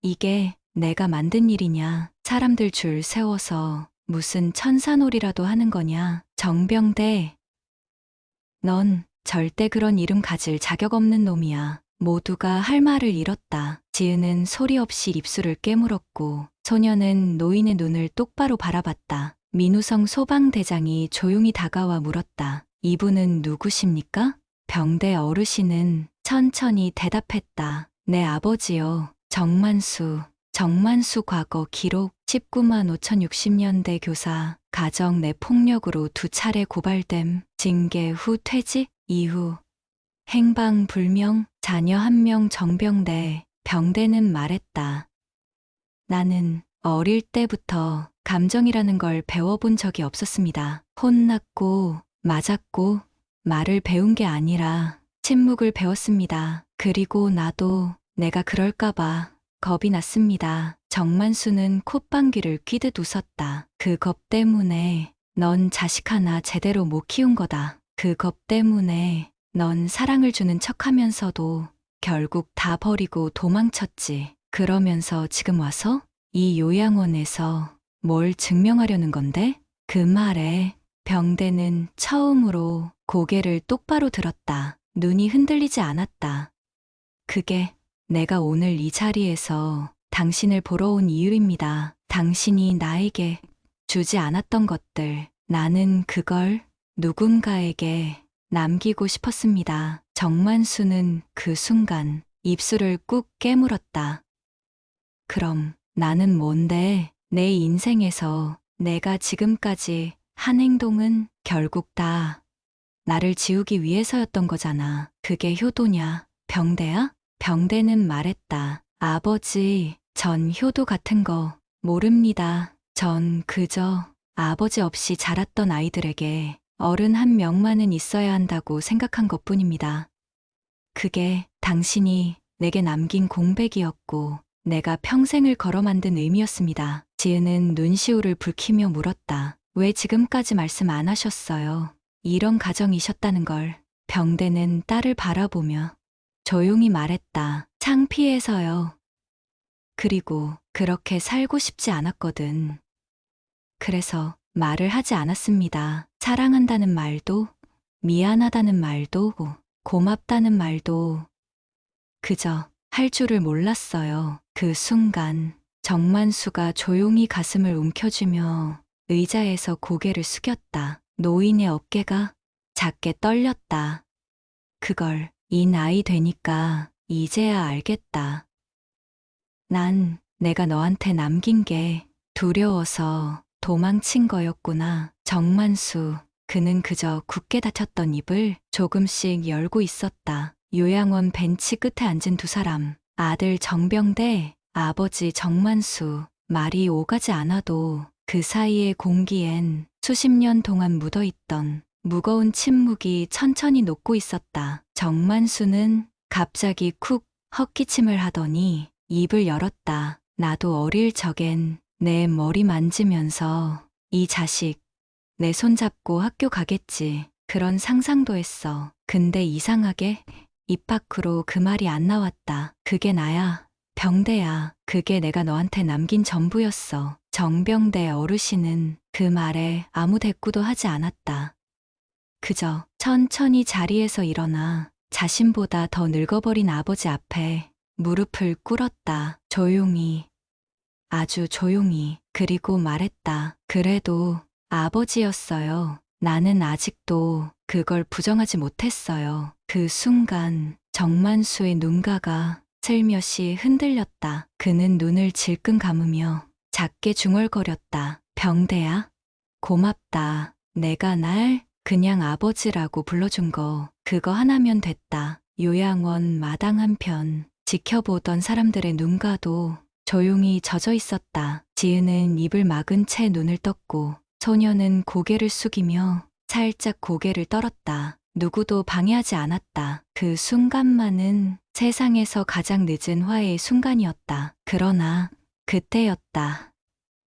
이게 내가 만든 일이냐? 사람들 줄 세워서 무슨 천사놀이라도 하는 거냐? 정병대. 넌 절대 그런 이름 가질 자격 없는 놈이야. 모두가 할 말을 잃었다. 지은은 소리 없이 입술을 깨물었고 소녀는 노인의 눈을 똑바로 바라봤다. 민우성 소방대장이 조용히 다가와 물었다. 이분은 누구십니까? 병대 어르신은 천천히 대답했다. 내 아버지요. 정만수. 정만수 과거 기록 19만 5,060년대 교사. 가정 내 폭력으로 2차례 고발됨. 징계 후 퇴직 이후 행방 불명. 자녀 1명 정병대. 병대는 말했다. 나는 어릴 때부터 감정이라는 걸 배워본 적이 없었습니다. 혼났고 맞았고 말을 배운 게 아니라 침묵을 배웠습니다. 그리고 나도 내가 그럴까봐 겁이 났습니다. 정만수는 콧방귀를 뀌듯 웃었다. 그 겁 때문에 넌 자식 하나 제대로 못 키운 거다. 그 겁 때문에 넌 사랑을 주는 척하면서도 결국 다 버리고 도망쳤지. 그러면서 지금 와서 이 요양원에서 뭘 증명하려는 건데? 그 말에 병대는 처음으로 고개를 똑바로 들었다. 눈이 흔들리지 않았다. 그게 내가 오늘 이 자리에서 당신을 보러 온 이유입니다. 당신이 나에게 주지 않았던 것들, 나는 그걸 누군가에게 남기고 싶었습니다. 정만수는 그 순간 입술을 꾹 깨물었다. 그럼 나는 뭔데? 내 인생에서 내가 지금까지 한 행동은 결국 다 나를 지우기 위해서였던 거잖아. 그게 효도냐? 병대야? 병대는 말했다. 아버지, 전 효도 같은 거 모릅니다. 전 그저 아버지 없이 자랐던 아이들에게 어른 한 명만은 있어야 한다고 생각한 것뿐입니다. 그게 당신이 내게 남긴 공백이었고 내가 평생을 걸어 만든 의미였습니다. 지은은 눈시울을 붉히며 물었다. 왜 지금까지 말씀 안 하셨어요? 이런 가정이셨다는 걸. 병대는 딸을 바라보며 조용히 말했다. 창피해서요. 그리고 그렇게 살고 싶지 않았거든. 그래서 말을 하지 않았습니다. 사랑한다는 말도, 미안하다는 말도, 고맙다는 말도 그저 할 줄을 몰랐어요. 그 순간 정만수가 조용히 가슴을 움켜쥐며 의자에서 고개를 숙였다. 노인의 어깨가 작게 떨렸다. 그걸 이 나이 되니까 이제야 알겠다. 난 내가 너한테 남긴 게 두려워서 도망친 거였구나. 정만수, 그는 그저 굳게 닫혔던 입을 조금씩 열고 있었다. 요양원 벤치 끝에 앉은 두 사람, 아들 정병대, 아버지 정만수. 말이 오가지 않아도 그 사이의 공기엔 수십 년 동안 묻어있던 무거운 침묵이 천천히 녹고 있었다. 정만수는 갑자기 쿡 헛기침을 하더니 입을 열었다. 나도 어릴 적엔 내 머리 만지면서 이 자식 내 손 잡고 학교 가겠지. 그런 상상도 했어. 근데 이상하게 입 밖으로 그 말이 안 나왔다. 그게 나야. 병대야. 그게 내가 너한테 남긴 전부였어. 정병대 어르신은 그 말에 아무 대꾸도 하지 않았다. 그저 천천히 자리에서 일어나 자신보다 더 늙어버린 아버지 앞에 무릎을 꿇었다. 조용히, 아주 조용히. 그리고 말했다. 그래도 아버지였어요. 나는 아직도 그걸 부정하지 못했어요. 그 순간 정만수의 눈가가 슬며시 흔들렸다. 그는 눈을 질끈 감으며 작게 중얼거렸다. 병대야, 고맙다. 내가 날 그냥 아버지라고 불러준 거, 그거 하나면 됐다. 요양원 마당 한편 지켜보던 사람들의 눈가도 조용히 젖어 있었다. 지은은 입을 막은 채 눈을 떴고 소녀는 고개를 숙이며 살짝 고개를 떨었다. 누구도 방해하지 않았다. 그 순간만은 세상에서 가장 늦은 화해의 순간이었다. 그러나 그때였다.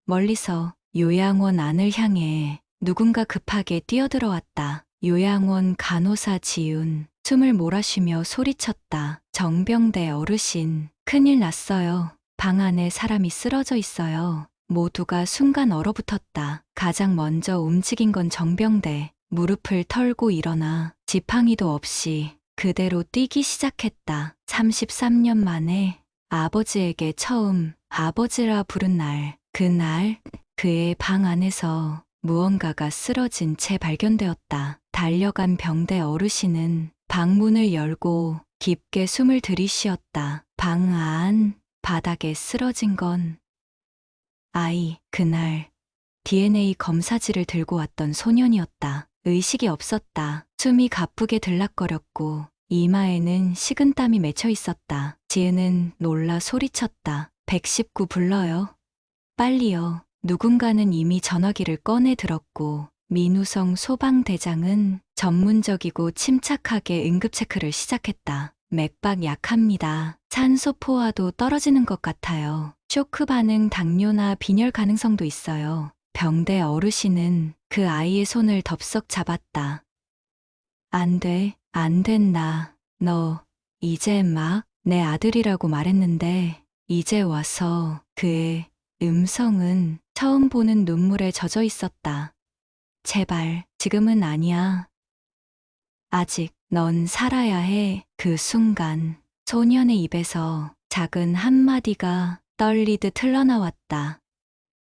멀리서 요양원 안을 향해 누군가 급하게 뛰어들어왔다. 요양원 간호사 지훈, 숨을 몰아쉬며 소리쳤다. 정병대 어르신, 큰일 났어요. 방 안에 사람이 쓰러져 있어요. 모두가 순간 얼어붙었다. 가장 먼저 움직인 건 정병대. 무릎을 털고 일어나 지팡이도 없이 그대로 뛰기 시작했다. 33년 만에 아버지에게 처음 아버지라 부른 날, 그날 그의 방 안에서 무언가가 쓰러진 채 발견되었다. 달려간 병대 어르신은 방문을 열고 깊게 숨을 들이쉬었다. 방 안 바닥에 쓰러진 건 아이, 그날 DNA 검사지를 들고 왔던 소년이었다. 의식이 없었다. 숨이 가쁘게 들락거렸고 이마에는 식은땀이 맺혀 있었다. 지은은 놀라 소리쳤다. 119 불러요. 빨리요. 누군가는 이미 전화기를 꺼내 들었고 민우성 소방대장은 전문적이고 침착하게 응급체크를 시작했다. 맥박 약합니다. 산소 포화도 떨어지는 것 같아요. 쇼크 반응, 당뇨나 빈혈 가능성도 있어요. 병대 어르신은 그 아이의 손을 덥석 잡았다. 안 돼, 안 된다. 너 이제 막 내 아들이라고 말했는데 이제 와서. 그의 음성은 처음 보는 눈물에 젖어 있었다. 제발, 지금은 아니야. 아직 넌 살아야 해. 그 순간 소년의 입에서 작은 한마디가 떨리듯 흘러나왔다.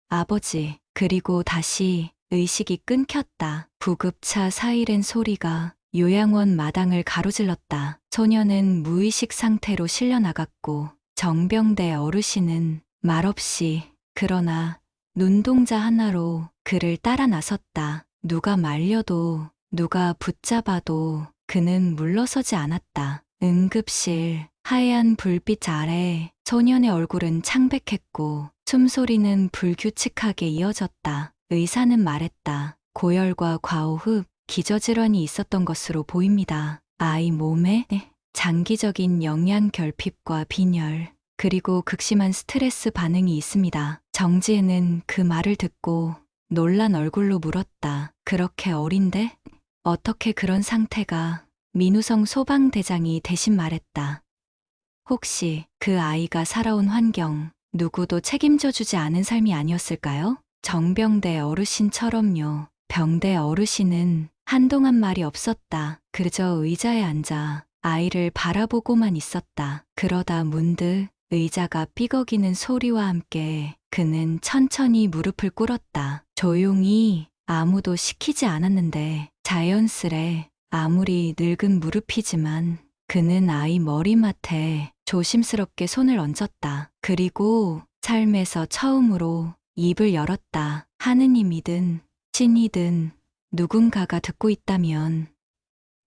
아버지. 그리고 다시 의식이 끊겼다. 구급차 사이렌 소리가 요양원 마당을 가로질렀다. 소년은 무의식 상태로 실려나갔고 정병대 어르신은 말없이, 그러나 눈동자 하나로 그를 따라 나섰다. 누가 말려도 누가 붙잡아도 그는 물러서지 않았다. 응급실 하얀 불빛 아래 소년의 얼굴은 창백했고 숨소리는 불규칙하게 이어졌다. 의사는 말했다. 고열과 과호흡, 기저질환이 있었던 것으로 보입니다. 아이 몸에 장기적인 영양 결핍과 빈혈, 그리고 극심한 스트레스 반응이 있습니다. 정지은은 그 말을 듣고 놀란 얼굴로 물었다. 그렇게 어린데? 어떻게 그런 상태가? 민우성 소방대장이 대신 말했다. 혹시 그 아이가 살아온 환경, 누구도 책임져 주지 않은 삶이 아니었을까요? 정병대 어르신처럼요. 병대 어르신은 한동안 말이 없었다. 그저 의자에 앉아 아이를 바라보고만 있었다. 그러다 문득 의자가 삐걱이는 소리와 함께 그는 천천히 무릎을 꿇었다. 조용히, 아무도 시키지 않았는데 자연스레. 아무리 늙은 무릎이지만 그는 아이 머리맡에 조심스럽게 손을 얹었다. 그리고 삶에서 처음으로 입을 열었다. 하느님이든 신이든 누군가가 듣고 있다면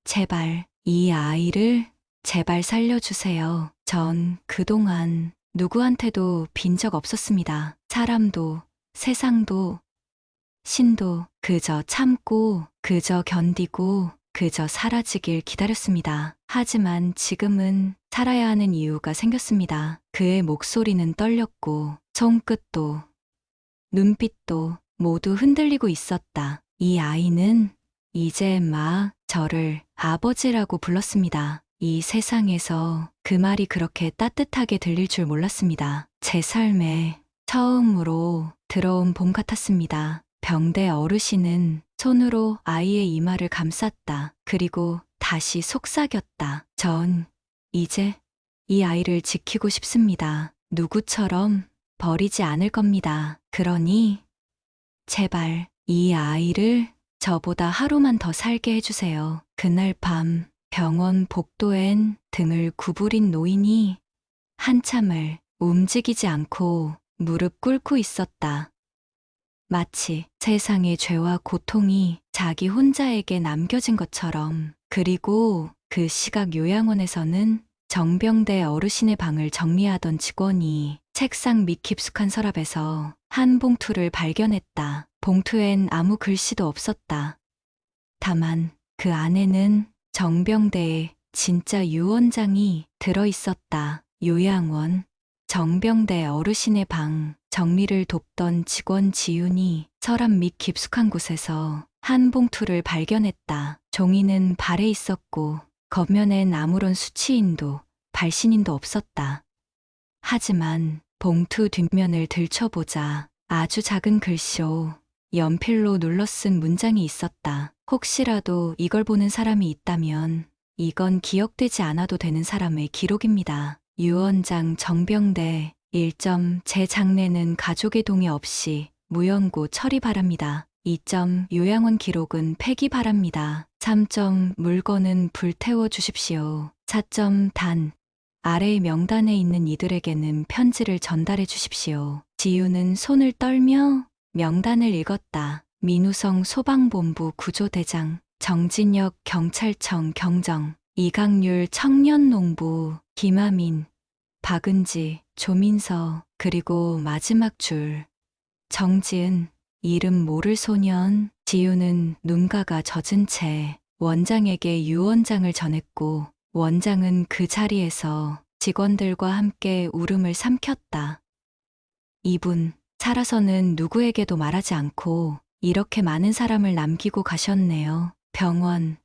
제발 이 아이를 제발 살려주세요. 전 그동안 누구한테도 빈 적 없었습니다. 사람도 세상도 신도. 그저 참고, 그저 견디고, 그저 사라지길 기다렸습니다. 하지만 지금은 살아야 하는 이유가 생겼습니다. 그의 목소리는 떨렸고 손끝도 눈빛도 모두 흔들리고 있었다. 이 아이는 이제 막 저를 아버지라고 불렀습니다. 이 세상에서 그 말이 그렇게 따뜻하게 들릴 줄 몰랐습니다. 제 삶에 처음으로 들어온 봄 같았습니다. 병대 어르신은 손으로 아이의 이마를 감쌌다. 그리고 다시 속삭였다. 전 이제 이 아이를 지키고 싶습니다. 누구처럼 버리지 않을 겁니다. 그러니 제발 이 아이를 저보다 하루만 더 살게 해주세요. 그날 밤 병원 복도엔 등을 구부린 노인이 한참을 움직이지 않고 무릎 꿇고 있었다. 마치 세상의 죄와 고통이 자기 혼자에게 남겨진 것처럼. 그리고 그 시각 요양원에서는 정병대 어르신의 방을 정리하던 직원이 책상 밑 깊숙한 서랍에서 한 봉투를 발견했다. 봉투엔 아무 글씨도 없었다. 다만 그 안에는 정병대의 진짜 유언장이 들어 있었다. 요양원, 정병대 어르신의 방, 정리를 돕던 직원 지윤이 서랍 밑 깊숙한 곳에서 한 봉투를 발견했다. 종이는 발에 있었고 겉면엔 아무런 수치인도 발신인도 없었다. 하지만 봉투 뒷면을 들춰보자 아주 작은 글씨로 연필로 눌러 쓴 문장이 있었다. 혹시라도 이걸 보는 사람이 있다면 이건 기억되지 않아도 되는 사람의 기록입니다. 유언장 정병대 1점 제 장례는 가족의 동의 없이 무연고 처리 바랍니다. 2점 요양원 기록은 폐기 바랍니다. 3점 물건은 불태워 주십시오. 4점 단 아래의 명단에 있는 이들에게는 편지를 전달해 주십시오. 지유는 손을 떨며 명단을 읽었다. 민우성 소방본부 구조대장, 정진혁 경찰청 경정, 이강률 청년농부, 김하민, 박은지, 조민서, 그리고 마지막 줄 정지은, 이름 모를 소년. 지유는 눈가가 젖은 채 원장에게 유언장을 전했고 원장은 그 자리에서 직원들과 함께 울음을 삼켰다. 이분 살아서는 누구에게도 말하지 않고 이렇게 많은 사람을 남기고 가셨네요. 병원,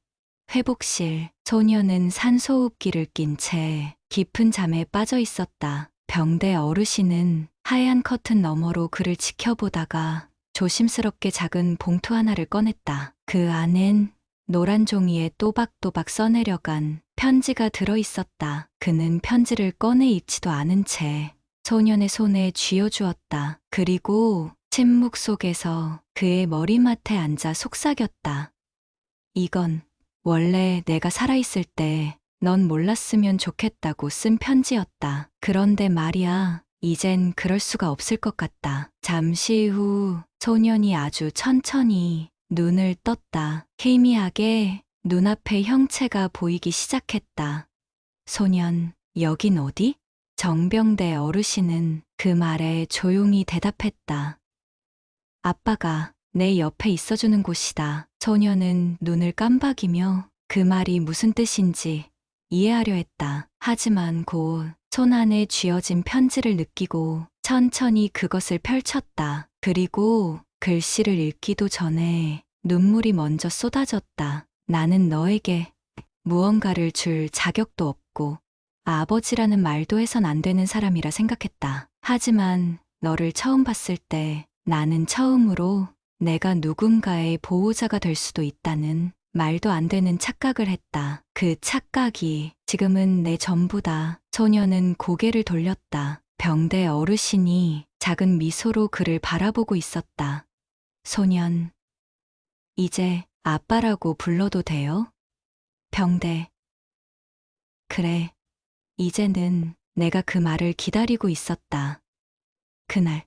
회복실, 소녀는 산소호흡기를 낀 채 깊은 잠에 빠져 있었다. 병대 어르신은 하얀 커튼 너머로 그를 지켜보다가 조심스럽게 작은 봉투 하나를 꺼냈다. 그 안엔 노란 종이에 또박또박 써내려간 편지가 들어 있었다. 그는 편지를 꺼내 읽지도 않은 채 소년의 손에 쥐어주었다. 그리고 침묵 속에서 그의 머리맡에 앉아 속삭였다. 이건 원래 내가 살아있을 때 넌 몰랐으면 좋겠다고 쓴 편지였다. 그런데 말이야, 이젠 그럴 수가 없을 것 같다. 잠시 후 소년이 아주 천천히 눈을 떴다. 희미하게 눈앞에 형체가 보이기 시작했다. 소년, 여긴 어디? 정병대 어르신은 그 말에 조용히 대답했다. 아빠가 내 옆에 있어주는 곳이다. 소년은 눈을 깜박이며 그 말이 무슨 뜻인지 이해하려 했다. 하지만 곧 손 안에 쥐어진 편지를 느끼고 천천히 그것을 펼쳤다. 그리고 글씨를 읽기도 전에 눈물이 먼저 쏟아졌다. 나는 너에게 무언가를 줄 자격도 없고 아버지라는 말도 해선 안 되는 사람이라 생각했다. 하지만 너를 처음 봤을 때 나는 처음으로 내가 누군가의 보호자가 될 수도 있다는 말도 안 되는 착각을 했다. 그 착각이 지금은 내 전부다. 소녀는 고개를 돌렸다. 병대 어르신이 작은 미소로 그를 바라보고 있었다. 소년, 이제 아빠라고 불러도 돼요? 병대. 그래, 이제는 내가 그 말을 기다리고 있었다. 그날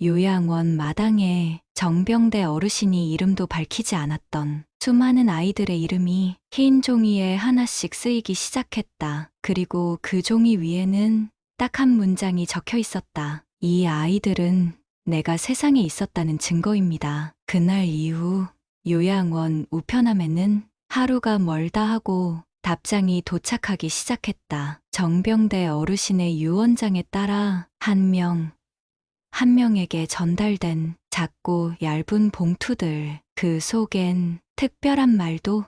요양원 마당에 정병대 어르신이 이름도 밝히지 않았던 수많은 아이들의 이름이 흰 종이에 하나씩 쓰이기 시작했다. 그리고 그 종이 위에는 딱 한 문장이 적혀 있었다. 이 아이들은 내가 세상에 있었다는 증거입니다. 그날 이후 요양원 우편함에는 하루가 멀다 하고 답장이 도착하기 시작했다. 정병대 어르신의 유언장에 따라 한 명에게 전달된 작고 얇은 봉투들, 그 속엔 특별한 말도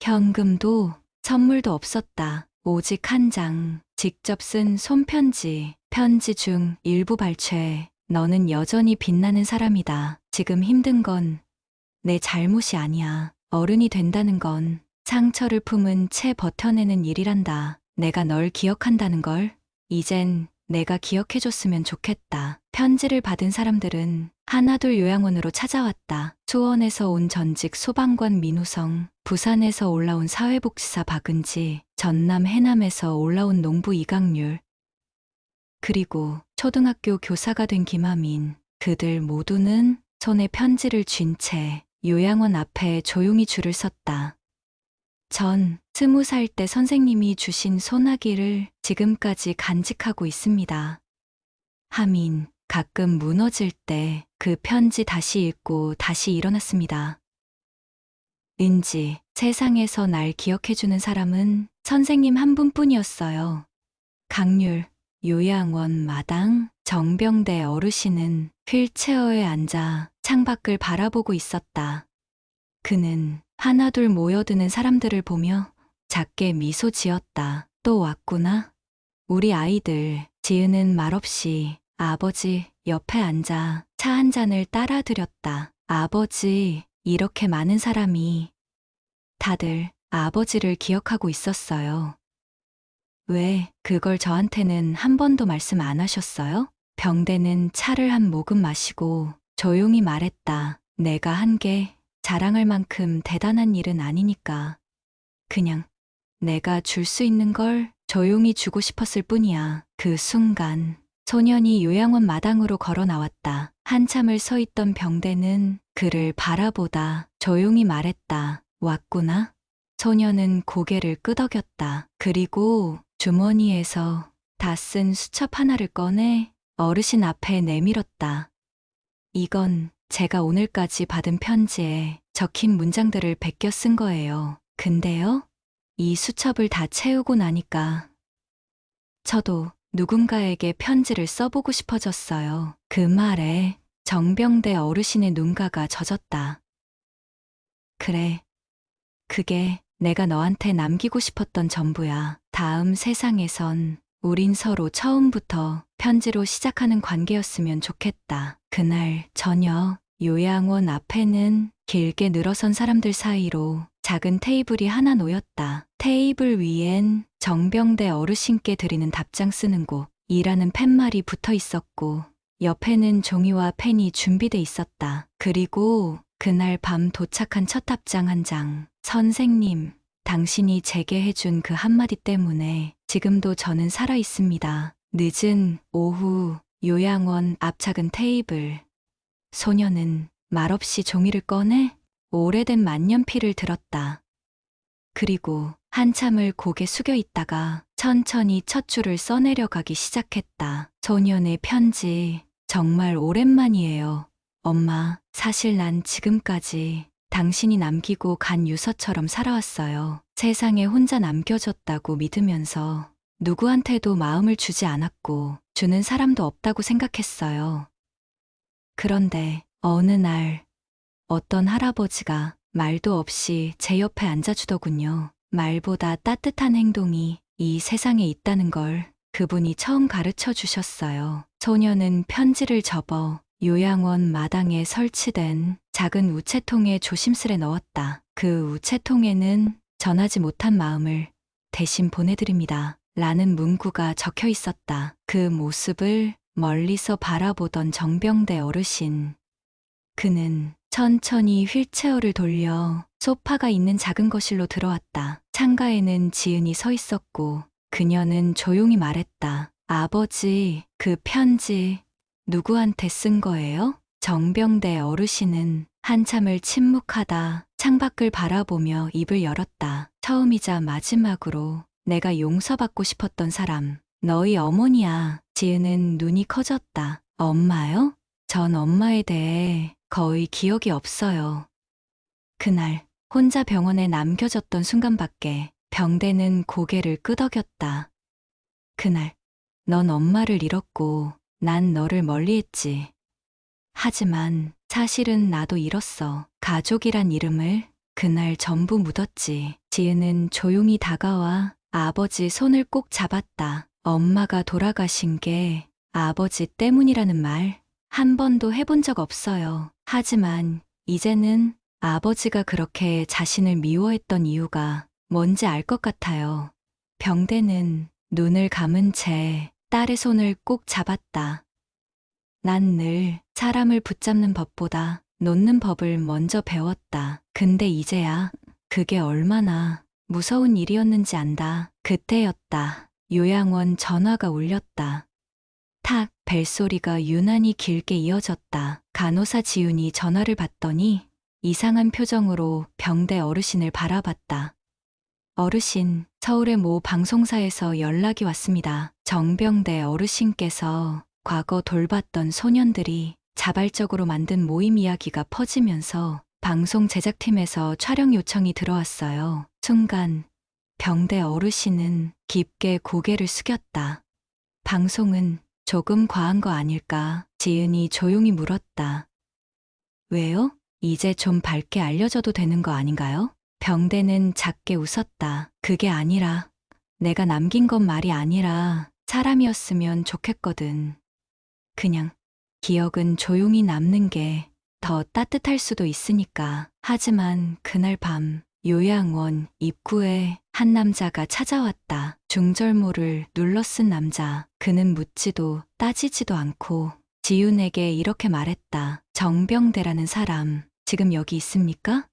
현금도 선물도 없었다. 오직 한 장 직접 쓴 손편지. 편지 중 일부 발췌. 너는 여전히 빛나는 사람이다. 지금 힘든 건 내 잘못이 아니야. 어른이 된다는 건 상처를 품은 채 버텨내는 일이란다. 내가 널 기억한다는 걸 이젠 내가 기억해줬으면 좋겠다. 편지를 받은 사람들은 하나둘 요양원으로 찾아왔다. 수원에서 온 전직 소방관 민우성, 부산에서 올라온 사회복지사 박은지, 전남 해남에서 올라온 농부 이강률, 그리고 초등학교 교사가 된 김하민. 그들 모두는 손에 편지를 쥔 채 요양원 앞에 조용히 줄을 섰다. 전 20살 때 선생님이 주신 소나기를 지금까지 간직하고 있습니다. 하민, 가끔 무너질 때 그 편지 다시 읽고 다시 일어났습니다. 은지, 세상에서 날 기억해주는 사람은 선생님 한 분뿐이었어요. 강률, 요양원 마당, 정병대 어르신은 휠체어에 앉아 창밖을 바라보고 있었다. 그는 하나둘 모여드는 사람들을 보며 작게 미소 지었다. 또 왔구나. 우리 아이들. 지은은 말없이 아버지 옆에 앉아 차 한 잔을 따라 드렸다. 아버지, 이렇게 많은 사람이 다들 아버지를 기억하고 있었어요. 왜 그걸 저한테는 한 번도 말씀 안 하셨어요? 병대는 차를 한 모금 마시고 조용히 말했다. 내가 한 게 자랑할 만큼 대단한 일은 아니니까. 그냥 내가 줄 수 있는 걸 조용히 주고 싶었을 뿐이야. 그 순간 소년이 요양원 마당으로 걸어 나왔다. 한참을 서 있던 병대는 그를 바라보다 조용히 말했다. 왔구나. 소년은 고개를 끄덕였다. 그리고 주머니에서 다 쓴 수첩 하나를 꺼내 어르신 앞에 내밀었다. 이건 제가 오늘까지 받은 편지에 적힌 문장들을 베껴 쓴 거예요. 근데요, 이 수첩을 다 채우고 나니까 저도 누군가에게 편지를 써보고 싶어졌어요. 그 말에 정병대 어르신의 눈가가 젖었다. 그래, 그게 내가 너한테 남기고 싶었던 전부야. 다음 세상에선 우린 서로 처음부터 편지로 시작하는 관계였으면 좋겠다. 그날 저녁 요양원 앞에는 길게 늘어선 사람들 사이로 작은 테이블이 하나 놓였다. 테이블 위엔 정병대 어르신께 드리는 답장 쓰는 곳, 이라는 팻말이 붙어 있었고 옆에는 종이와 펜이 준비돼 있었다. 그리고 그날 밤 도착한 첫 답장 한 장. 선생님, 당신이 제게 해준 그 한마디 때문에 지금도 저는 살아 있습니다. 늦은 오후 요양원 앞 작은 테이블. 소녀는 말없이 종이를 꺼내 오래된 만년필을 들었다. 그리고 한참을 고개 숙여 있다가 천천히 첫 줄을 써내려가기 시작했다. 소년의 편지, 정말 오랜만이에요. 엄마, 사실 난 지금까지 당신이 남기고 간 유서처럼 살아왔어요. 세상에 혼자 남겨졌다고 믿으면서 누구한테도 마음을 주지 않았고 주는 사람도 없다고 생각했어요. 그런데 어느 날 어떤 할아버지가 말도 없이 제 옆에 앉아주더군요. 말보다 따뜻한 행동이 이 세상에 있다는 걸 그분이 처음 가르쳐 주셨어요. 소녀는 편지를 접어 요양원 마당에 설치된 작은 우체통에 조심스레 넣었다. 그 우체통에는 전하지 못한 마음을 대신 보내드립니다. 라는 문구가 적혀 있었다. 그 모습을 멀리서 바라보던 정병대 어르신. 그는 천천히 휠체어를 돌려 소파가 있는 작은 거실로 들어왔다. 창가에는 지은이 서 있었고 그녀는 조용히 말했다. 아버지, 그 편지 누구한테 쓴 거예요? 정병대 어르신은 한참을 침묵하다 창밖을 바라보며 입을 열었다. 처음이자 마지막으로 내가 용서받고 싶었던 사람, 너희 어머니야. 지은은 눈이 커졌다. 엄마요? 전 엄마에 대해 거의 기억이 없어요. 그날 혼자 병원에 남겨졌던 순간밖에. 병대는 고개를 끄덕였다. 그날 넌 엄마를 잃었고 난 너를 멀리했지. 하지만 사실은 나도 잃었어. 가족이란 이름을 그날 전부 묻었지. 지은은 조용히 다가와 아버지 손을 꼭 잡았다. 엄마가 돌아가신 게 아버지 때문이라는 말 한 번도 해본 적 없어요. 하지만 이제는 아버지가 그렇게 자신을 미워했던 이유가 뭔지 알 것 같아요. 병대는 눈을 감은 채 딸의 손을 꼭 잡았다. 난 늘 사람을 붙잡는 법보다 놓는 법을 먼저 배웠다. 근데 이제야 그게 얼마나 무서운 일이었는지 안다. 그때였다. 요양원 전화가 울렸다. 탁, 벨소리가 유난히 길게 이어졌다. 간호사 지훈이 전화를 받더니 이상한 표정으로 병대 어르신을 바라봤다. 어르신, 서울의 모 방송사에서 연락이 왔습니다. 정병대 어르신께서 과거 돌봤던 소년들이 자발적으로 만든 모임 이야기가 퍼지면서 방송 제작팀에서 촬영 요청이 들어왔어요. 순간 병대 어르신은 깊게 고개를 숙였다. 방송은 조금 과한 거 아닐까? 지은이 조용히 물었다. 왜요? 이제 좀 밝게 알려줘도 되는 거 아닌가요? 병대는 작게 웃었다. 그게 아니라 내가 남긴 건 말이 아니라 사람이었으면 좋겠거든. 그냥 기억은 조용히 남는 게 더 따뜻할 수도 있으니까. 하지만 그날 밤 요양원 입구에 한 남자가 찾아왔다. 중절모를 눌러 쓴 남자. 그는 묻지도 따지지도 않고 지훈에게 이렇게 말했다. 정병대라는 사람 지금 여기 있습니까?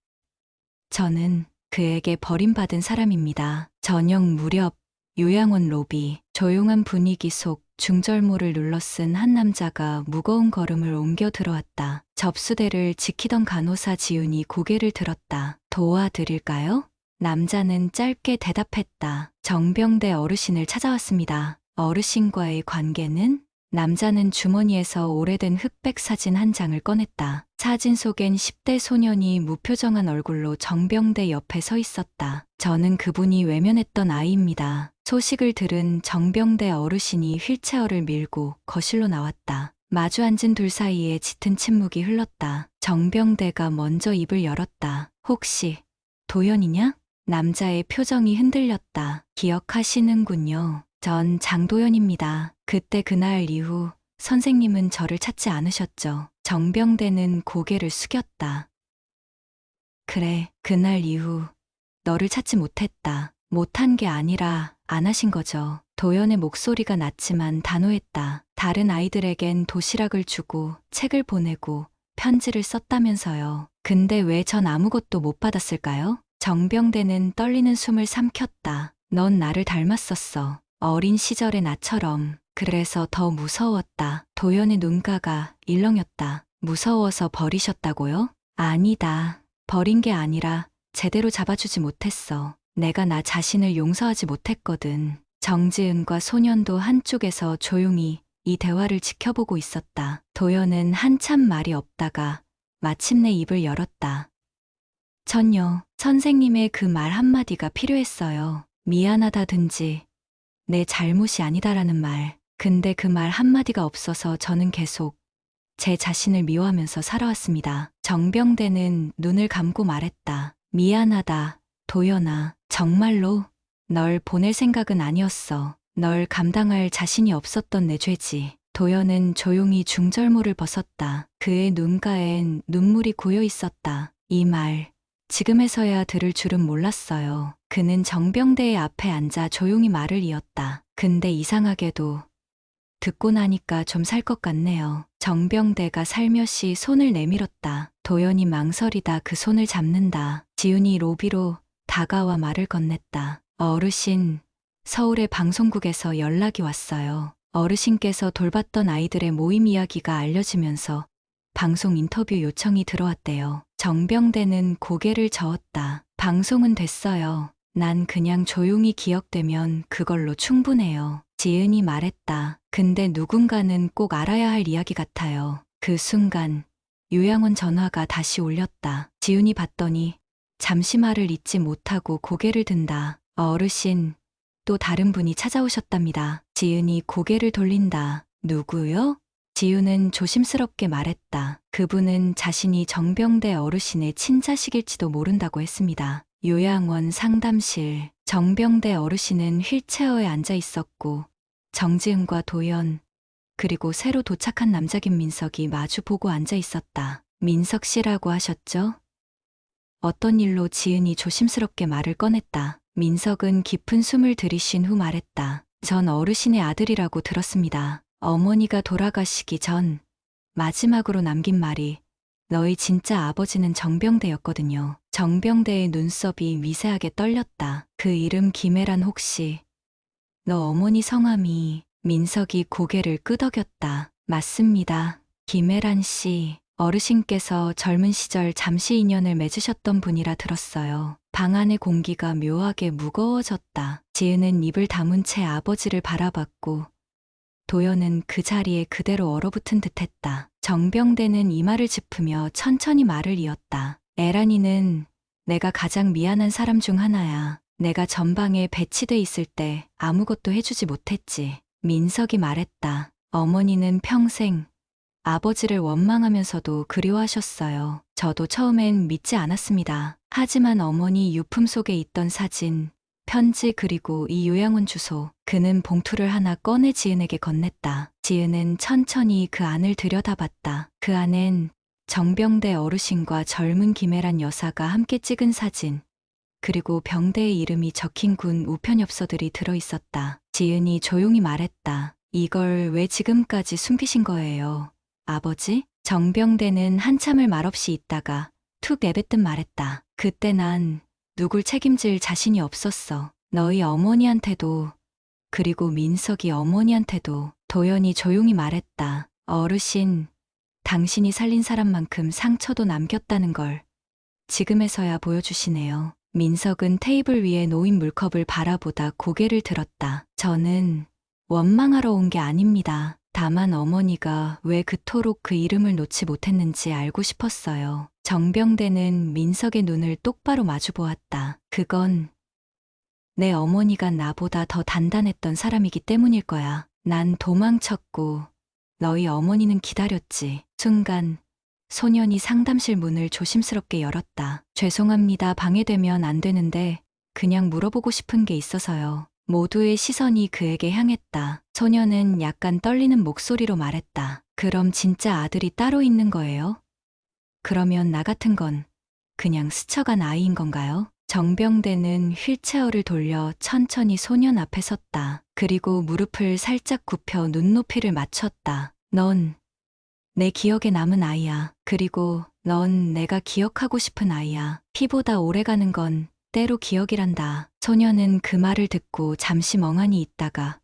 저는 그에게 버림받은 사람입니다. 저녁 무렵 요양원 로비, 조용한 분위기 속 중절모를 눌러 쓴 한 남자가 무거운 걸음을 옮겨 들어왔다. 접수대를 지키던 간호사 지훈이 고개를 들었다. 도와드릴까요? 남자는 짧게 대답했다. 정병대 어르신을 찾아왔습니다. 어르신과의 관계는? 남자는 주머니에서 오래된 흑백 사진 한 장을 꺼냈다. 사진 속엔 10대 소년이 무표정한 얼굴로 정병대 옆에 서 있었다. 저는 그분이 외면했던 아이입니다. 소식을 들은 정병대 어르신이 휠체어를 밀고 거실로 나왔다. 마주 앉은 둘 사이에 짙은 침묵이 흘렀다. 정병대가 먼저 입을 열었다. 혹시 도연이냐? 남자의 표정이 흔들렸다. 기억하시는군요. 전 장도연입니다. 그때 그날 이후 선생님은 저를 찾지 않으셨죠. 정병대는 고개를 숙였다. 그래, 그날 이후 너를 찾지 못했다. 못한 게 아니라 안 하신 거죠. 도연의 목소리가 낮지만 단호했다. 다른 아이들에겐 도시락을 주고 책을 보내고 편지를 썼다면서요. 근데 왜 전 아무것도 못 받았을까요? 정병대는 떨리는 숨을 삼켰다. 넌 나를 닮았었어. 어린 시절의 나처럼. 그래서 더 무서웠다. 도연의 눈가가 일렁였다. 무서워서 버리셨다고요? 아니다. 버린 게 아니라 제대로 잡아주지 못했어. 내가 나 자신을 용서하지 못했거든. 정지은과 소년도 한쪽에서 조용히 이 대화를 지켜보고 있었다. 도연은 한참 말이 없다가 마침내 입을 열었다. 전요, 선생님의 그 말 한마디가 필요했어요. 미안하다든지 내 잘못이 아니다라는 말. 근데 그 말 한마디가 없어서 저는 계속 제 자신을 미워하면서 살아왔습니다. 정병대는 눈을 감고 말했다. 미안하다, 도연아. 정말로 널 보낼 생각은 아니었어. 널 감당할 자신이 없었던 내 죄지. 도연은 조용히 중절모를 벗었다. 그의 눈가엔 눈물이 고여 있었다. 이 말, 지금에서야 들을 줄은 몰랐어요. 그는 정병대의 앞에 앉아 조용히 말을 이었다. 근데 이상하게도 듣고 나니까 좀 살 것 같네요. 정병대가 살며시 손을 내밀었다. 도연이 망설이다 그 손을 잡는다. 지훈이 로비로 다가와 말을 건넸다. 어르신, 서울의 방송국에서 연락이 왔어요. 어르신께서 돌봤던 아이들의 모임 이야기가 알려지면서 방송 인터뷰 요청이 들어왔대요. 정병대는 고개를 저었다. 방송은 됐어요. 난 그냥 조용히 기억되면 그걸로 충분해요. 지은이 말했다. 근데 누군가는 꼭 알아야 할 이야기 같아요. 그 순간 요양원 전화가 다시 울렸다. 지훈이 받더니 잠시 말을 잇지 못하고 고개를 든다. 어르신, 또 다른 분이 찾아오셨답니다. 지은이 고개를 돌린다. 누구요? 지훈은 조심스럽게 말했다. 그분은 자신이 정병대 어르신의 친자식일지도 모른다고 했습니다. 요양원 상담실, 정병대 어르신은 휠체어에 앉아 있었고 정지은과 도연, 그리고 새로 도착한 남자 김민석이 마주 보고 앉아 있었다. 민석 씨라고 하셨죠? 어떤 일로 지은이 조심스럽게 말을 꺼냈다. 민석은 깊은 숨을 들이쉰 후 말했다. 전 어르신의 아들이라고 들었습니다. 어머니가 돌아가시기 전 마지막으로 남긴 말이 너희 진짜 아버지는 정병대였거든요. 정병대의 눈썹이 미세하게 떨렸다. 그 이름 김애란 혹시 너 어머니 성함이 민석이 고개를 끄덕였다. 맞습니다. 김애란 씨. 어르신께서 젊은 시절 잠시 인연을 맺으셨던 분이라 들었어요. 방 안의 공기가 묘하게 무거워졌다. 지은은 입을 다문 채 아버지를 바라봤고 도연은 그 자리에 그대로 얼어붙은 듯했다. 정병대는 이마를 짚으며 천천히 말을 이었다. 에란이는 내가 가장 미안한 사람 중 하나야. 내가 전방에 배치돼 있을 때 아무것도 해주지 못했지. 민석이 말했다. 어머니는 평생 아버지를 원망하면서도 그리워하셨어요. 저도 처음엔 믿지 않았습니다. 하지만 어머니 유품 속에 있던 사진, 편지 그리고 이 요양원 주소, 그는 봉투를 하나 꺼내 지은에게 건넸다. 지은은 천천히 그 안을 들여다봤다. 그 안엔 정병대 어르신과 젊은 김애란 여사가 함께 찍은 사진, 그리고 병대의 이름이 적힌 군 우편엽서들이 들어있었다. 지은이 조용히 말했다. 이걸 왜 지금까지 숨기신 거예요? 아버지? 정병대는 한참을 말없이 있다가 툭 내뱉듯 말했다. 그때 난 누굴 책임질 자신이 없었어. 너희 어머니한테도 그리고 민석이 어머니한테도. 도연이 조용히 말했다. 어르신, 당신이 살린 사람만큼 상처도 남겼다는 걸 지금에서야 보여주시네요. 민석은 테이블 위에 놓인 물컵을 바라보다 고개를 들었다. 저는 원망하러 온 게 아닙니다. 다만 어머니가 왜 그토록 그 이름을 놓지 못했는지 알고 싶었어요. 정병대는 민석의 눈을 똑바로 마주 보았다. 그건 내 어머니가 나보다 더 단단했던 사람이기 때문일 거야. 난 도망쳤고 너희 어머니는 기다렸지. 순간 소년이 상담실 문을 조심스럽게 열었다. 죄송합니다. 방해되면 안 되는데 그냥 물어보고 싶은 게 있어서요. 모두의 시선이 그에게 향했다. 소년은 약간 떨리는 목소리로 말했다. 그럼 진짜 아들이 따로 있는 거예요? 그러면 나 같은 건 그냥 스쳐간 아이인 건가요? 정병대는 휠체어를 돌려 천천히 소년 앞에 섰다. 그리고 무릎을 살짝 굽혀 눈높이를 맞췄다. 넌 내 기억에 남은 아이야. 그리고 넌 내가 기억하고 싶은 아이야. 피보다 오래가는 건 때로 기억이란다. 소녀는 그 말을 듣고 잠시 멍하니 있다가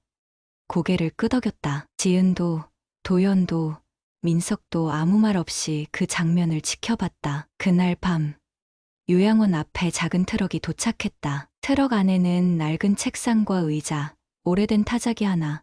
고개를 끄덕였다. 지은도, 도연도, 민석도 아무 말 없이 그 장면을 지켜봤다. 그날 밤, 요양원 앞에 작은 트럭이 도착했다. 트럭 안에는 낡은 책상과 의자, 오래된 타자기 하나,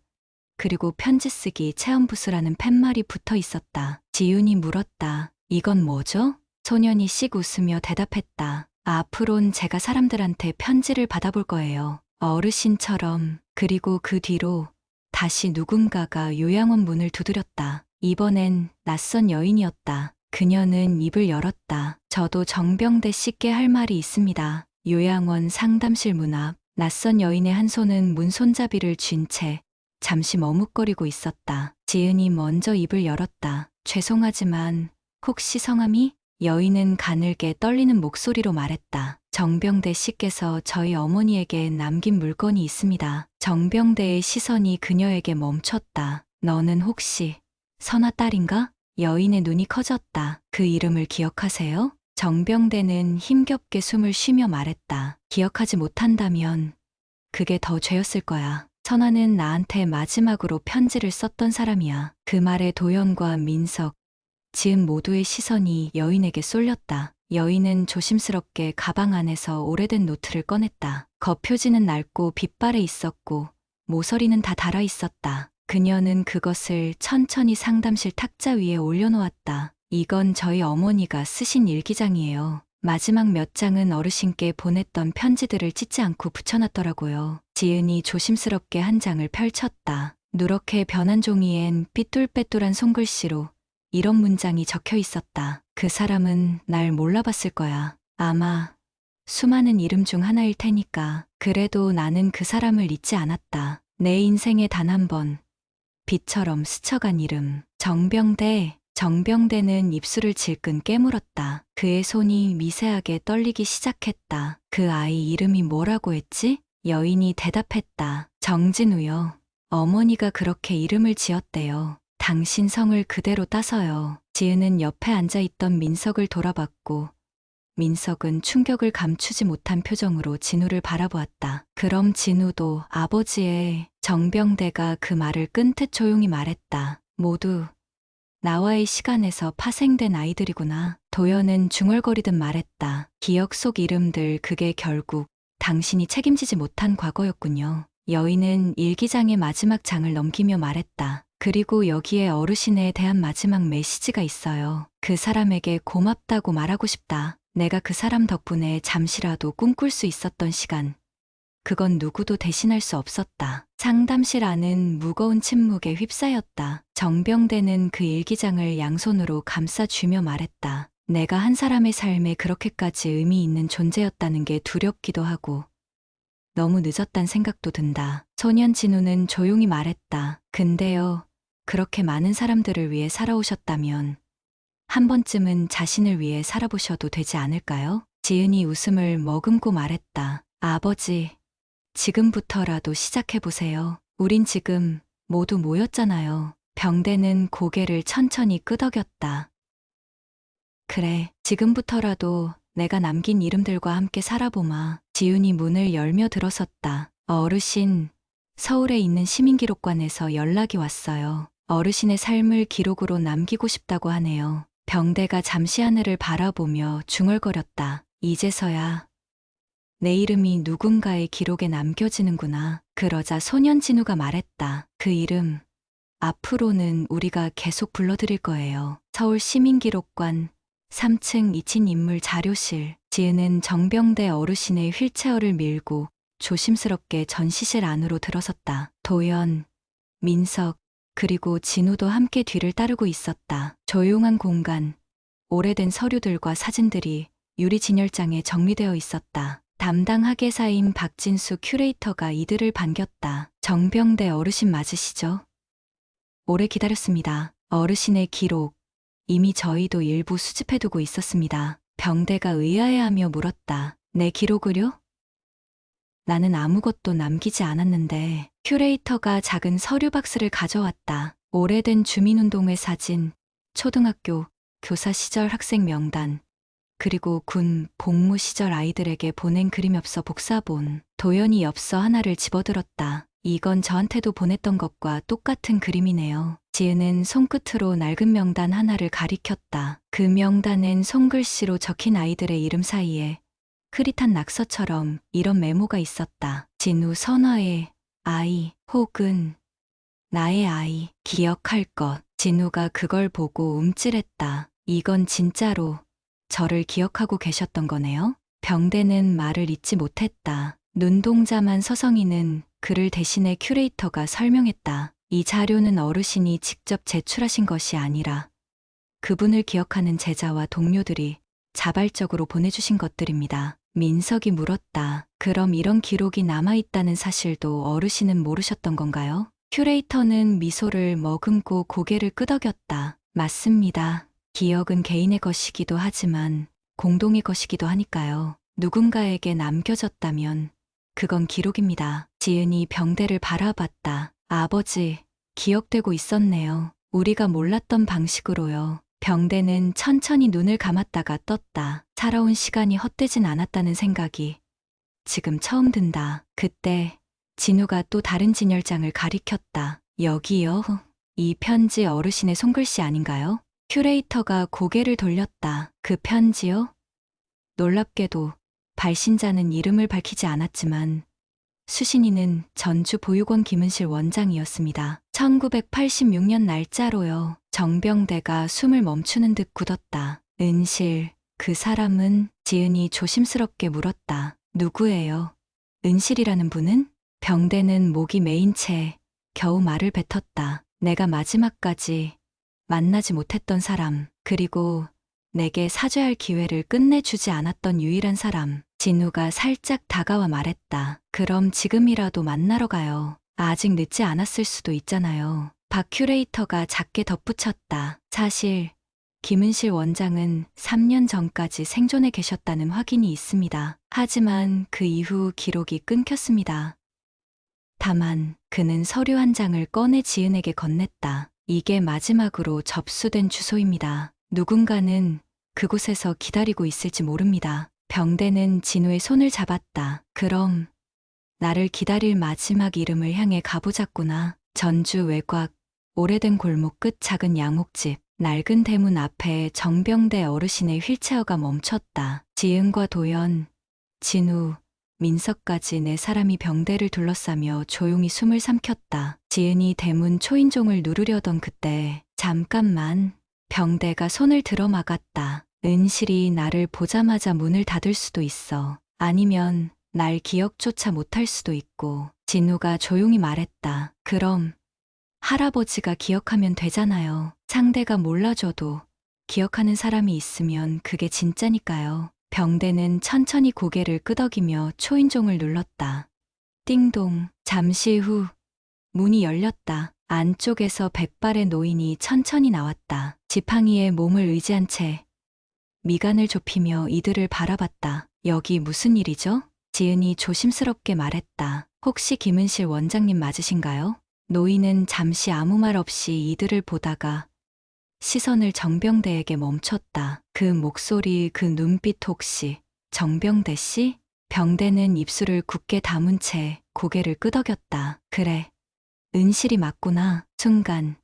그리고 편지 쓰기 체험부스라는 팻말이 붙어 있었다. 지윤이 물었다. 이건 뭐죠? 소년이 씩 웃으며 대답했다. 앞으론 제가 사람들한테 편지를 받아볼 거예요. 어르신처럼. 그리고 그 뒤로 다시 누군가가 요양원 문을 두드렸다. 이번엔 낯선 여인이었다. 그녀는 입을 열었다. 저도 정병대 씨께 할 말이 있습니다. 요양원 상담실 문 앞, 낯선 여인의 한 손은 문 손잡이를 쥔 채 잠시 머뭇거리고 있었다. 지은이 먼저 입을 열었다. 죄송하지만 혹시 성함이? 여인은 가늘게 떨리는 목소리로 말했다. 정병대 씨께서 저희 어머니에게 남긴 물건이 있습니다. 정병대의 시선이 그녀에게 멈췄다. 너는 혹시 선아 딸인가? 여인의 눈이 커졌다. 그 이름을 기억하세요? 정병대는 힘겹게 숨을 쉬며 말했다. 기억하지 못한다면 그게 더 죄였을 거야. 선아는 나한테 마지막으로 편지를 썼던 사람이야. 그 말에 도연과 민석, 지은 모두의 시선이 여인에게 쏠렸다. 여인은 조심스럽게 가방 안에서 오래된 노트를 꺼냈다. 겉표지는 낡고 빛발에 있었고 모서리는 다 달아 있었다. 그녀는 그것을 천천히 상담실 탁자 위에 올려놓았다. 이건 저희 어머니가 쓰신 일기장이에요. 마지막 몇 장은 어르신께 보냈던 편지들을 찢지 않고 붙여놨더라고요. 지은이 조심스럽게 한 장을 펼쳤다. 누렇게 변한 종이엔 삐뚤빼뚤한 손글씨로 이런 문장이 적혀 있었다. 그 사람은 날 몰라봤을 거야. 아마 수많은 이름 중 하나일 테니까. 그래도 나는 그 사람을 잊지 않았다. 내 인생에 단 한 번 빛처럼 스쳐간 이름. 정병대. 정병대는 입술을 질끈 깨물었다. 그의 손이 미세하게 떨리기 시작했다. 그 아이 이름이 뭐라고 했지? 여인이 대답했다. 정진우요. 어머니가 그렇게 이름을 지었대요. 당신 성을 그대로 따서요. 지은은 옆에 앉아있던 민석을 돌아봤고 민석은 충격을 감추지 못한 표정으로 진우를 바라보았다. 그럼 진우도 아버지의 정병대가 그 말을 끈듯 조용히 말했다. 모두 나와의 시간에서 파생된 아이들이구나. 도연은 중얼거리듯 말했다. 기억 속 이름들 그게 결국 당신이 책임지지 못한 과거였군요. 여인은 일기장의 마지막 장을 넘기며 말했다. 그리고 여기에 어르신에 대한 마지막 메시지가 있어요. 그 사람에게 고맙다고 말하고 싶다. 내가 그 사람 덕분에 잠시라도 꿈꿀 수 있었던 시간. 그건 누구도 대신할 수 없었다. 상담실 안은 무거운 침묵에 휩싸였다. 정병대는 그 일기장을 양손으로 감싸쥐며 말했다. 내가 한 사람의 삶에 그렇게까지 의미 있는 존재였다는 게 두렵기도 하고 너무 늦었단 생각도 든다. 소년 진우는 조용히 말했다. 근데요, 그렇게 많은 사람들을 위해 살아오셨다면 한 번쯤은 자신을 위해 살아보셔도 되지 않을까요? 지은이 웃음을 머금고 말했다. 아버지, 지금부터라도 시작해보세요. 우린 지금 모두 모였잖아요. 병대는 고개를 천천히 끄덕였다. 그래, 지금부터라도 내가 남긴 이름들과 함께 살아보마. 지훈이 문을 열며 들어섰다. 어르신, 서울에 있는 시민기록관에서 연락이 왔어요. 어르신의 삶을 기록으로 남기고 싶다고 하네요. 병대가 잠시 하늘을 바라보며 중얼거렸다. 이제서야 내 이름이 누군가의 기록에 남겨지는구나. 그러자 소년 진우가 말했다. 그 이름, 앞으로는 우리가 계속 불러드릴 거예요. 서울 시민기록관 3층 이친 인물 자료실. 지은은 정병대 어르신의 휠체어를 밀고 조심스럽게 전시실 안으로 들어섰다. 도연, 민석, 그리고 진우도 함께 뒤를 따르고 있었다. 조용한 공간, 오래된 서류들과 사진들이 유리 진열장에 정리되어 있었다. 담당 학예사인 박진수 큐레이터가 이들을 반겼다. 정병대 어르신 맞으시죠? 오래 기다렸습니다. 어르신의 기록, 이미 저희도 일부 수집해두고 있었습니다. 병대가 의아해하며 물었다. 내 기록을요? 나는 아무것도 남기지 않았는데. 큐레이터가 작은 서류 박스를 가져왔다. 오래된 주민운동회 사진, 초등학교, 교사 시절 학생 명단, 그리고 군 복무 시절 아이들에게 보낸 그림 엽서 복사본. 도연이 엽서 하나를 집어들었다. 이건 저한테도 보냈던 것과 똑같은 그림이네요. 지은은 손끝으로 낡은 명단 하나를 가리켰다. 그 명단엔 손글씨로 적힌 아이들의 이름 사이에 흐릿한 낙서처럼 이런 메모가 있었다. 진우 선화의 아이 혹은 나의 아이 기억할 것. 진우가 그걸 보고 움찔했다. 이건 진짜로 저를 기억하고 계셨던 거네요? 병대는 말을 잇지 못했다. 눈동자만 서성이는 그를 대신해 큐레이터가 설명했다. 이 자료는 어르신이 직접 제출하신 것이 아니라 그분을 기억하는 제자와 동료들이 자발적으로 보내주신 것들입니다. 민석이 물었다. 그럼 이런 기록이 남아있다는 사실도 어르신은 모르셨던 건가요? 큐레이터는 미소를 머금고 고개를 끄덕였다. 맞습니다. 기억은 개인의 것이기도 하지만 공동의 것이기도 하니까요. 누군가에게 남겨졌다면 그건 기록입니다. 지은이 병대를 바라봤다. 아버지, 기억되고 있었네요. 우리가 몰랐던 방식으로요. 병대는 천천히 눈을 감았다가 떴다. 살아온 시간이 헛되진 않았다는 생각이 지금 처음 든다. 그때 진우가 또 다른 진열장을 가리켰다. 여기요. 이 편지 어르신의 손글씨 아닌가요? 큐레이터가 고개를 돌렸다. 그 편지요? 놀랍게도 발신자는 이름을 밝히지 않았지만 수신인은 전주 보육원 김은실 원장이었습니다. 1986년 날짜로요. 정병대가 숨을 멈추는 듯 굳었다. 은실, 그 사람은? 지은이 조심스럽게 물었다. 누구예요? 은실이라는 분은? 병대는 목이 메인 채 겨우 말을 뱉었다. 내가 마지막까지 만나지 못했던 사람, 그리고 내게 사죄할 기회를 끝내주지 않았던 유일한 사람. 진우가 살짝 다가와 말했다. 그럼 지금이라도 만나러 가요. 아직 늦지 않았을 수도 있잖아요. 박 큐레이터가 작게 덧붙였다. 사실 김은실 원장은 3년 전까지 생존해 계셨다는 확인이 있습니다. 하지만 그 이후 기록이 끊겼습니다. 다만 그는 서류 한 장을 꺼내 지은에게 건넸다. 이게 마지막으로 접수된 주소입니다. 누군가는 그곳에서 기다리고 있을지 모릅니다. 병대는 진우의 손을 잡았다. 그럼 나를 기다릴 마지막 이름을 향해 가보자꾸나. 전주 외곽 오래된 골목 끝 작은 양옥집. 낡은 대문 앞에 정병대 어르신의 휠체어가 멈췄다. 지은과 도연, 진우, 민석까지 네 사람이 병대를 둘러싸며 조용히 숨을 삼켰다. 지은이 대문 초인종을 누르려던 그때 잠깐만. 병대가 손을 들어 막았다. 은실이 나를 보자마자 문을 닫을 수도 있어. 아니면 날 기억조차 못할 수도 있고. 진우가 조용히 말했다. 그럼 할아버지가 기억하면 되잖아요. 상대가 몰라줘도 기억하는 사람이 있으면 그게 진짜니까요. 병대는 천천히 고개를 끄덕이며 초인종을 눌렀다. 띵동. 잠시 후 문이 열렸다. 안쪽에서 백발의 노인이 천천히 나왔다. 지팡이에 몸을 의지한 채 미간을 좁히며 이들을 바라봤다. 여기 무슨 일이죠? 지은이 조심스럽게 말했다. 혹시 김은실 원장님 맞으신가요? 노인은 잠시 아무 말 없이 이들을 보다가 시선을 정병대에게 멈췄다. 그 목소리, 그 눈빛 혹시 정병대 씨? 병대는 입술을 굳게 다문 채 고개를 끄덕였다. 그래, 은실이 맞구나. 순간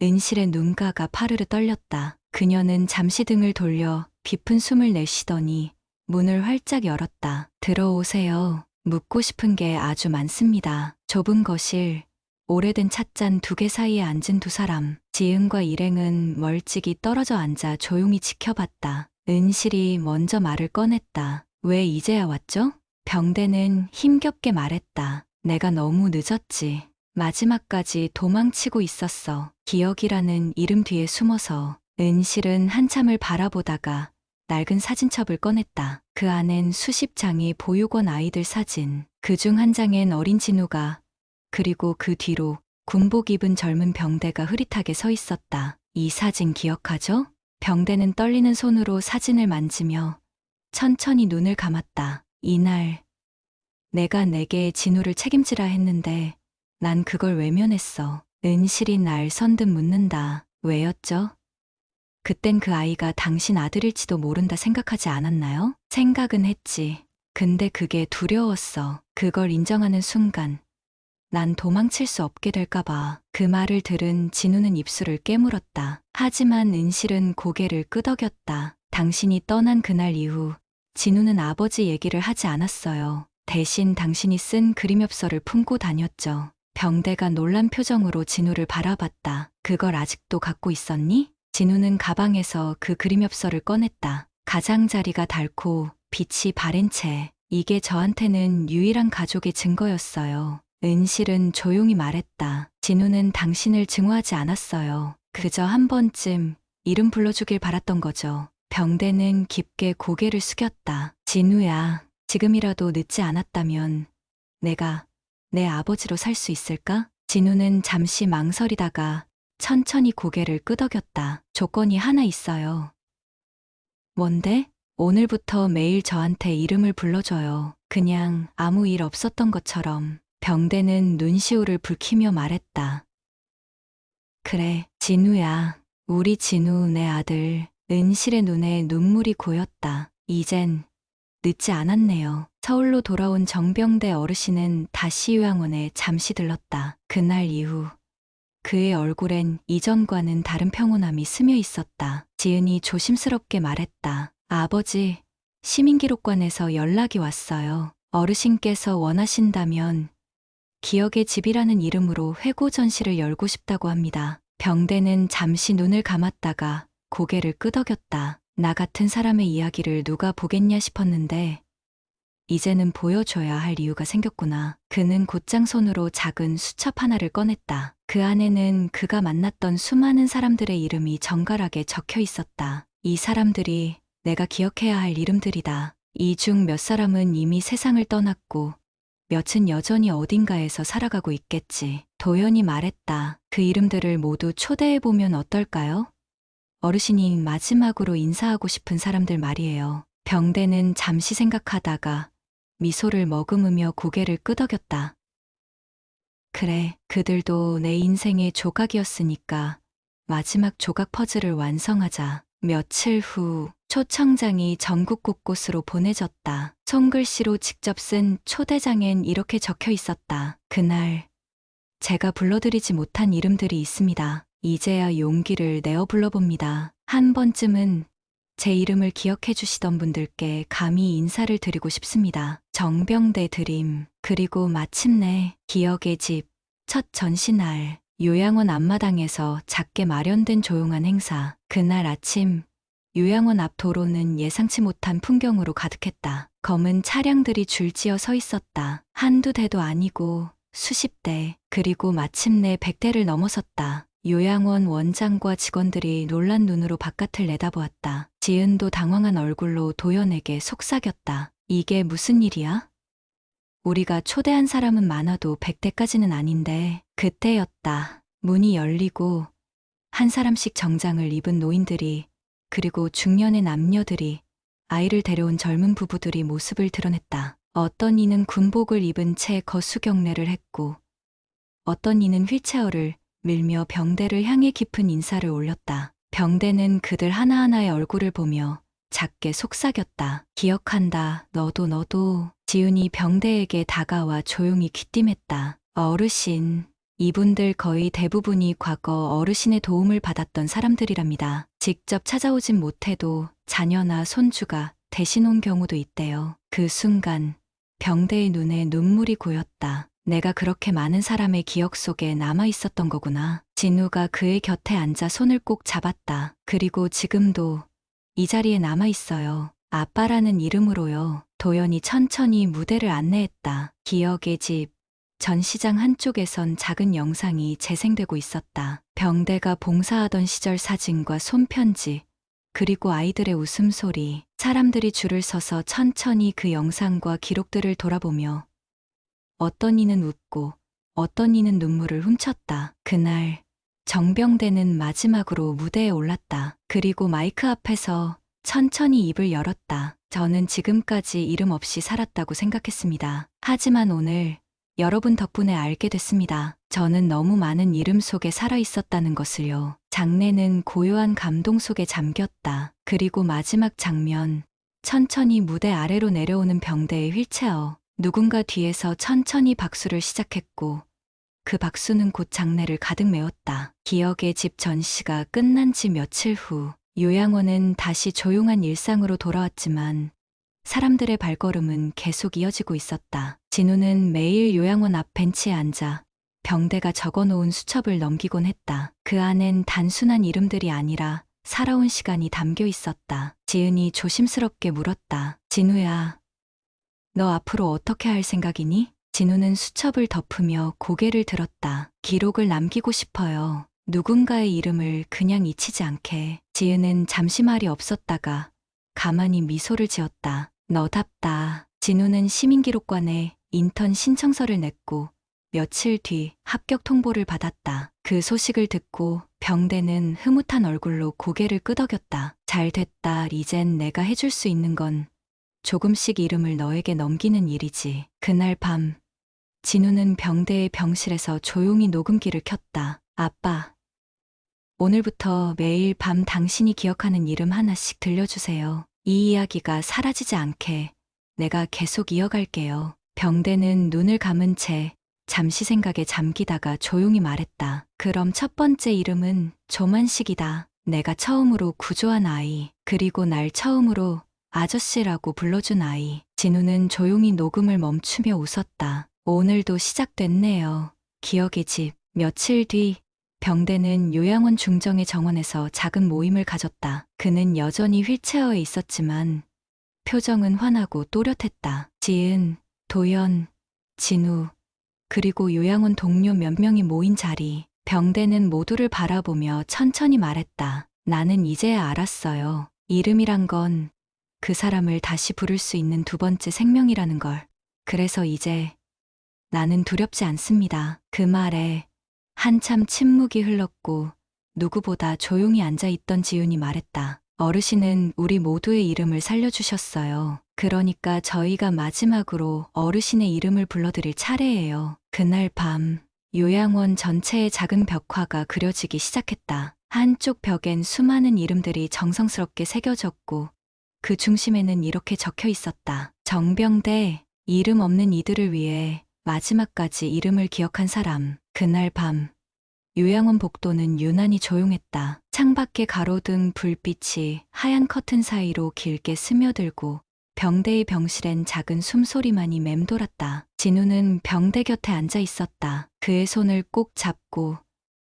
은실의 눈가가 파르르 떨렸다. 그녀는 잠시 등을 돌려 깊은 숨을 내쉬더니 문을 활짝 열었다. 들어오세요. 묻고 싶은 게 아주 많습니다. 좁은 거실, 오래된 찻잔 2개 사이에 앉은 2사람. 지은과 일행은 멀찍이 떨어져 앉아 조용히 지켜봤다. 은실이 먼저 말을 꺼냈다. 왜 이제야 왔죠? 병대는 힘겹게 말했다. 내가 너무 늦었지. 마지막까지 도망치고 있었어. 기억이라는 이름 뒤에 숨어서. 은실은 한참을 바라보다가 낡은 사진첩을 꺼냈다. 그 안엔 수십 장의 보육원 아이들 사진. 그중 한 장엔 어린 진우가, 그리고 그 뒤로 군복 입은 젊은 병대가 흐릿하게 서 있었다. 이 사진 기억하죠? 병대는 떨리는 손으로 사진을 만지며 천천히 눈을 감았다. 이날 내가 내게 진우를 책임지라 했는데 난 그걸 외면했어. 은실이 날 선뜻 묻는다. 왜였죠? 그땐 그 아이가 당신 아들일지도 모른다 생각하지 않았나요? 생각은 했지. 근데 그게 두려웠어. 그걸 인정하는 순간 난 도망칠 수 없게 될까봐. 그 말을 들은 진우는 입술을 깨물었다. 하지만 은실은 고개를 끄덕였다. 당신이 떠난 그날 이후 진우는 아버지 얘기를 하지 않았어요. 대신 당신이 쓴 그림엽서를 품고 다녔죠. 병대가 놀란 표정으로 진우를 바라봤다. 그걸 아직도 갖고 있었니? 진우는 가방에서 그 그림엽서를 꺼냈다. 가장자리가 닳고 빛이 바랜 채. 이게 저한테는 유일한 가족의 증거였어요. 은실은 조용히 말했다. 진우는 당신을 증오하지 않았어요. 그저 한 번쯤 이름 불러주길 바랐던 거죠. 병대는 깊게 고개를 숙였다. 진우야, 지금이라도 늦지 않았다면 내가 내 아버지로 살 수 있을까? 진우는 잠시 망설이다가 천천히 고개를 끄덕였다. 조건이 하나 있어요. 뭔데? 오늘부터 매일 저한테 이름을 불러줘요. 그냥 아무 일 없었던 것처럼. 병대는 눈시울을 붉히며 말했다. 그래, 진우야. 우리 진우 내 아들. 은실의 눈에 눈물이 고였다. 이젠 늦지 않았네요. 서울로 돌아온 정병대 어르신은 다시 요양원에 잠시 들렀다. 그날 이후 그의 얼굴엔 이전과는 다른 평온함이 스며 있었다. 지은이 조심스럽게 말했다. 아버지, 시민기록관에서 연락이 왔어요. 어르신께서 원하신다면 기억의 집이라는 이름으로 회고 전시를 열고 싶다고 합니다. 병대는 잠시 눈을 감았다가 고개를 끄덕였다. 나 같은 사람의 이야기를 누가 보겠냐 싶었는데 이제는 보여줘야 할 이유가 생겼구나. 그는 곧장 손으로 작은 수첩 하나를 꺼냈다. 그 안에는 그가 만났던 수많은 사람들의 이름이 정갈하게 적혀 있었다. 이 사람들이 내가 기억해야 할 이름들이다. 이 중 몇 사람은 이미 세상을 떠났고 몇은 여전히 어딘가에서 살아가고 있겠지. 도연이 말했다. 그 이름들을 모두 초대해보면 어떨까요? 어르신이 마지막으로 인사하고 싶은 사람들 말이에요. 병대는 잠시 생각하다가 미소를 머금으며 고개를 끄덕였다. 그래, 그들도 내 인생의 조각이었으니까 마지막 조각 퍼즐을 완성하자. 며칠 후 초청장이 전국 곳곳으로 보내졌다. 손글씨로 직접 쓴 초대장엔 이렇게 적혀 있었다. 그날 제가 불러드리지 못한 이름들이 있습니다. 이제야 용기를 내어 불러봅니다. 한 번쯤은 제 이름을 기억해 주시던 분들께 감히 인사를 드리고 싶습니다. 정병대 드림. 그리고 마침내 기억의 집 첫 전시날 요양원 앞마당에서 작게 마련된 조용한 행사. 그날 아침 요양원 앞 도로는 예상치 못한 풍경으로 가득했다. 검은 차량들이 줄지어 서 있었다. 한두 대도 아니고 수십 대, 그리고 마침내 100대를 넘어섰다. 요양원 원장과 직원들이 놀란 눈으로 바깥을 내다보았다. 지은도 당황한 얼굴로 도연에게 속삭였다. 이게 무슨 일이야? 우리가 초대한 사람은 많아도 100대까지는 아닌데. 그때였다. 문이 열리고 한 사람씩 정장을 입은 노인들이, 그리고 중년의 남녀들이, 아이를 데려온 젊은 부부들이 모습을 드러냈다. 어떤 이는 군복을 입은 채 거수경례를 했고, 어떤 이는 휠체어를 밀며 병대를 향해 깊은 인사를 올렸다. 병대는 그들 하나하나의 얼굴을 보며 작게 속삭였다. 기억한다. 너도. 지훈이 병대에게 다가와 조용히 귀띔했다. 어르신, 이분들 거의 대부분이 과거 어르신의 도움을 받았던 사람들이랍니다. 직접 찾아오진 못해도 자녀나 손주가 대신 온 경우도 있대요. 그 순간 병대의 눈에 눈물이 고였다. 내가 그렇게 많은 사람의 기억 속에 남아 있었던 거구나. 진우가 그의 곁에 앉아 손을 꼭 잡았다. 그리고 지금도 이 자리에 남아 있어요. 아빠라는 이름으로요. 도연이 천천히 무대를 안내했다. 기억의 집. 전시장 한쪽에선 작은 영상이 재생되고 있었다. 병대가 봉사하던 시절 사진과 손편지, 그리고 아이들의 웃음소리. 사람들이 줄을 서서 천천히 그 영상과 기록들을 돌아보며 어떤 이는 웃고 어떤 이는 눈물을 훔쳤다. 그날 정병대는 마지막으로 무대에 올랐다. 그리고 마이크 앞에서 천천히 입을 열었다. 저는 지금까지 이름 없이 살았다고 생각했습니다. 하지만 오늘 여러분 덕분에 알게 됐습니다. 저는 너무 많은 이름 속에 살아 있었다는 것을요. 장례는 고요한 감동 속에 잠겼다. 그리고 마지막 장면, 천천히 무대 아래로 내려오는 병대의 휠체어. 누군가 뒤에서 천천히 박수를 시작했고, 그 박수는 곧 장례를 가득 메웠다. 기억의 집 전시가 끝난 지 며칠 후, 요양원은 다시 조용한 일상으로 돌아왔지만 사람들의 발걸음은 계속 이어지고 있었다. 진우는 매일 요양원 앞 벤치에 앉아 병대가 적어놓은 수첩을 넘기곤 했다. 그 안엔 단순한 이름들이 아니라 살아온 시간이 담겨 있었다. 지은이 조심스럽게 물었다. 진우야, 너 앞으로 어떻게 할 생각이니? 진우는 수첩을 덮으며 고개를 들었다. 기록을 남기고 싶어요. 누군가의 이름을 그냥 잊히지 않게. 지은은 잠시 말이 없었다가 가만히 미소를 지었다. 너답다. 진우는 시민기록관에 인턴 신청서를 냈고 며칠 뒤 합격 통보를 받았다. 그 소식을 듣고 병대는 흐뭇한 얼굴로 고개를 끄덕였다. 잘 됐다. 이젠 내가 해줄 수 있는 건 조금씩 이름을 너에게 넘기는 일이지. 그날 밤 진우는 병대의 병실에서 조용히 녹음기를 켰다. 아빠, 오늘부터 매일 밤 당신이 기억하는 이름 하나씩 들려주세요. 이 이야기가 사라지지 않게 내가 계속 이어갈게요. 병대는 눈을 감은 채 잠시 생각에 잠기다가 조용히 말했다. 그럼 첫 번째 이름은 조만식이다. 내가 처음으로 구조한 아이, 그리고 날 처음으로 아저씨라고 불러준 아이. 진우는 조용히 녹음을 멈추며 웃었다. 오늘도 시작됐네요. 기억의 집. 며칠 뒤 병대는 요양원 중정의 정원에서 작은 모임을 가졌다. 그는 여전히 휠체어에 있었지만 표정은 환하고 또렷했다. 지은, 도연, 진우, 그리고 요양원 동료 몇 명이 모인 자리. 병대는 모두를 바라보며 천천히 말했다. 나는 이제야 알았어요. 이름이란 건 그 사람을 다시 부를 수 있는 두 번째 생명이라는 걸. 그래서 이제 나는 두렵지 않습니다. 그 말에 한참 침묵이 흘렀고 누구보다 조용히 앉아있던 지훈이 말했다. 어르신은 우리 모두의 이름을 살려주셨어요. 그러니까 저희가 마지막으로 어르신의 이름을 불러드릴 차례예요. 그날 밤 요양원 전체에 작은 벽화가 그려지기 시작했다. 한쪽 벽엔 수많은 이름들이 정성스럽게 새겨졌고 그 중심에는 이렇게 적혀 있었다. 정병대, 이름 없는 이들을 위해 마지막까지 이름을 기억한 사람. 그날 밤 요양원 복도는 유난히 조용했다. 창밖에 가로등 불빛이 하얀 커튼 사이로 길게 스며들고 병대의 병실엔 작은 숨소리만이 맴돌았다. 진우는 병대 곁에 앉아 있었다. 그의 손을 꼭 잡고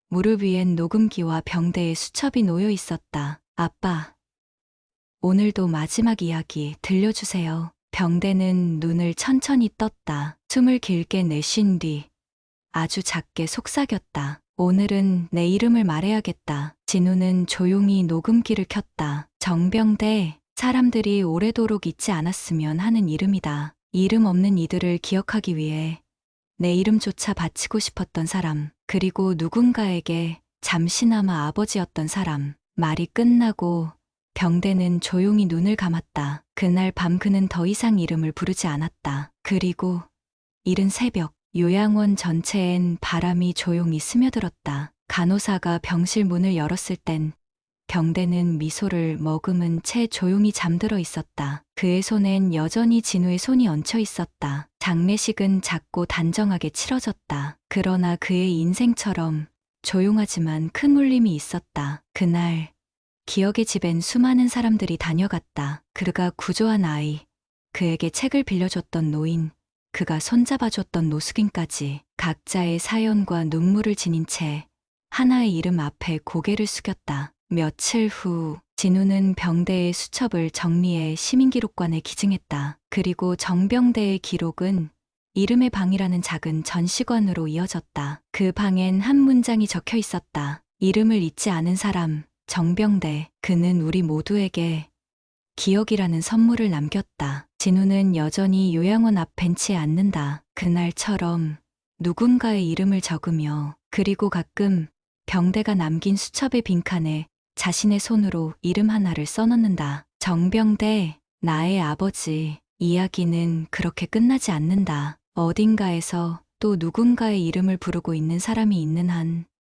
무릎 위엔 녹음기와 병대의 수첩이 놓여 있었다. 아빠, 오늘도 마지막 이야기 들려주세요. 병대는 눈을 천천히 떴다. 숨을 길게 내쉰 뒤 아주 작게 속삭였다. 오늘은 내 이름을 말해야겠다. 진우는 조용히 녹음기를 켰다. 정병대, 사람들이 오래도록 잊지 않았으면 하는 이름이다. 이름 없는 이들을 기억하기 위해 내 이름조차 바치고 싶었던 사람, 그리고 누군가에게 잠시나마 아버지였던 사람. 말이 끝나고 병대는 조용히 눈을 감았다. 그날 밤 그는 더 이상 이름을 부르지 않았다. 그리고 이른 새벽, 요양원 전체엔 바람이 조용히 스며들었다. 간호사가 병실 문을 열었을 땐 병대는 미소를 머금은 채 조용히 잠들어 있었다. 그의 손엔 여전히 진우의 손이 얹혀 있었다. 장례식은 작고 단정하게 치러졌다. 그러나 그의 인생처럼 조용하지만 큰 울림이 있었다. 그날 기억의 집엔 수많은 사람들이 다녀갔다. 그가 구조한 아이, 그에게 책을 빌려줬던 노인, 그가 손잡아줬던 노숙인까지 각자의 사연과 눈물을 지닌 채 하나의 이름 앞에 고개를 숙였다. 며칠 후 진우는 병대의 수첩을 정리해 시민기록관에 기증했다. 그리고 정병대의 기록은 이름의 방이라는 작은 전시관으로 이어졌다. 그 방엔 한 문장이 적혀 있었다. 이름을 잊지 않은 사람, 정병대. 그는 우리 모두에게 기억이라는 선물을 남겼다. 진우는 여전히 요양원 앞 벤치에 앉는다. 그날처럼 누군가의 이름을 적으며, 그리고 가끔 병대가 남긴 수첩의 빈칸에 자신의 손으로 이름 하나를 써넣는다. 정병대, 나의 아버지. 이야기는 그렇게 끝나지 않는다. 어딘가에서 또 누군가의 이름을 부르고 있는 사람이 있는 한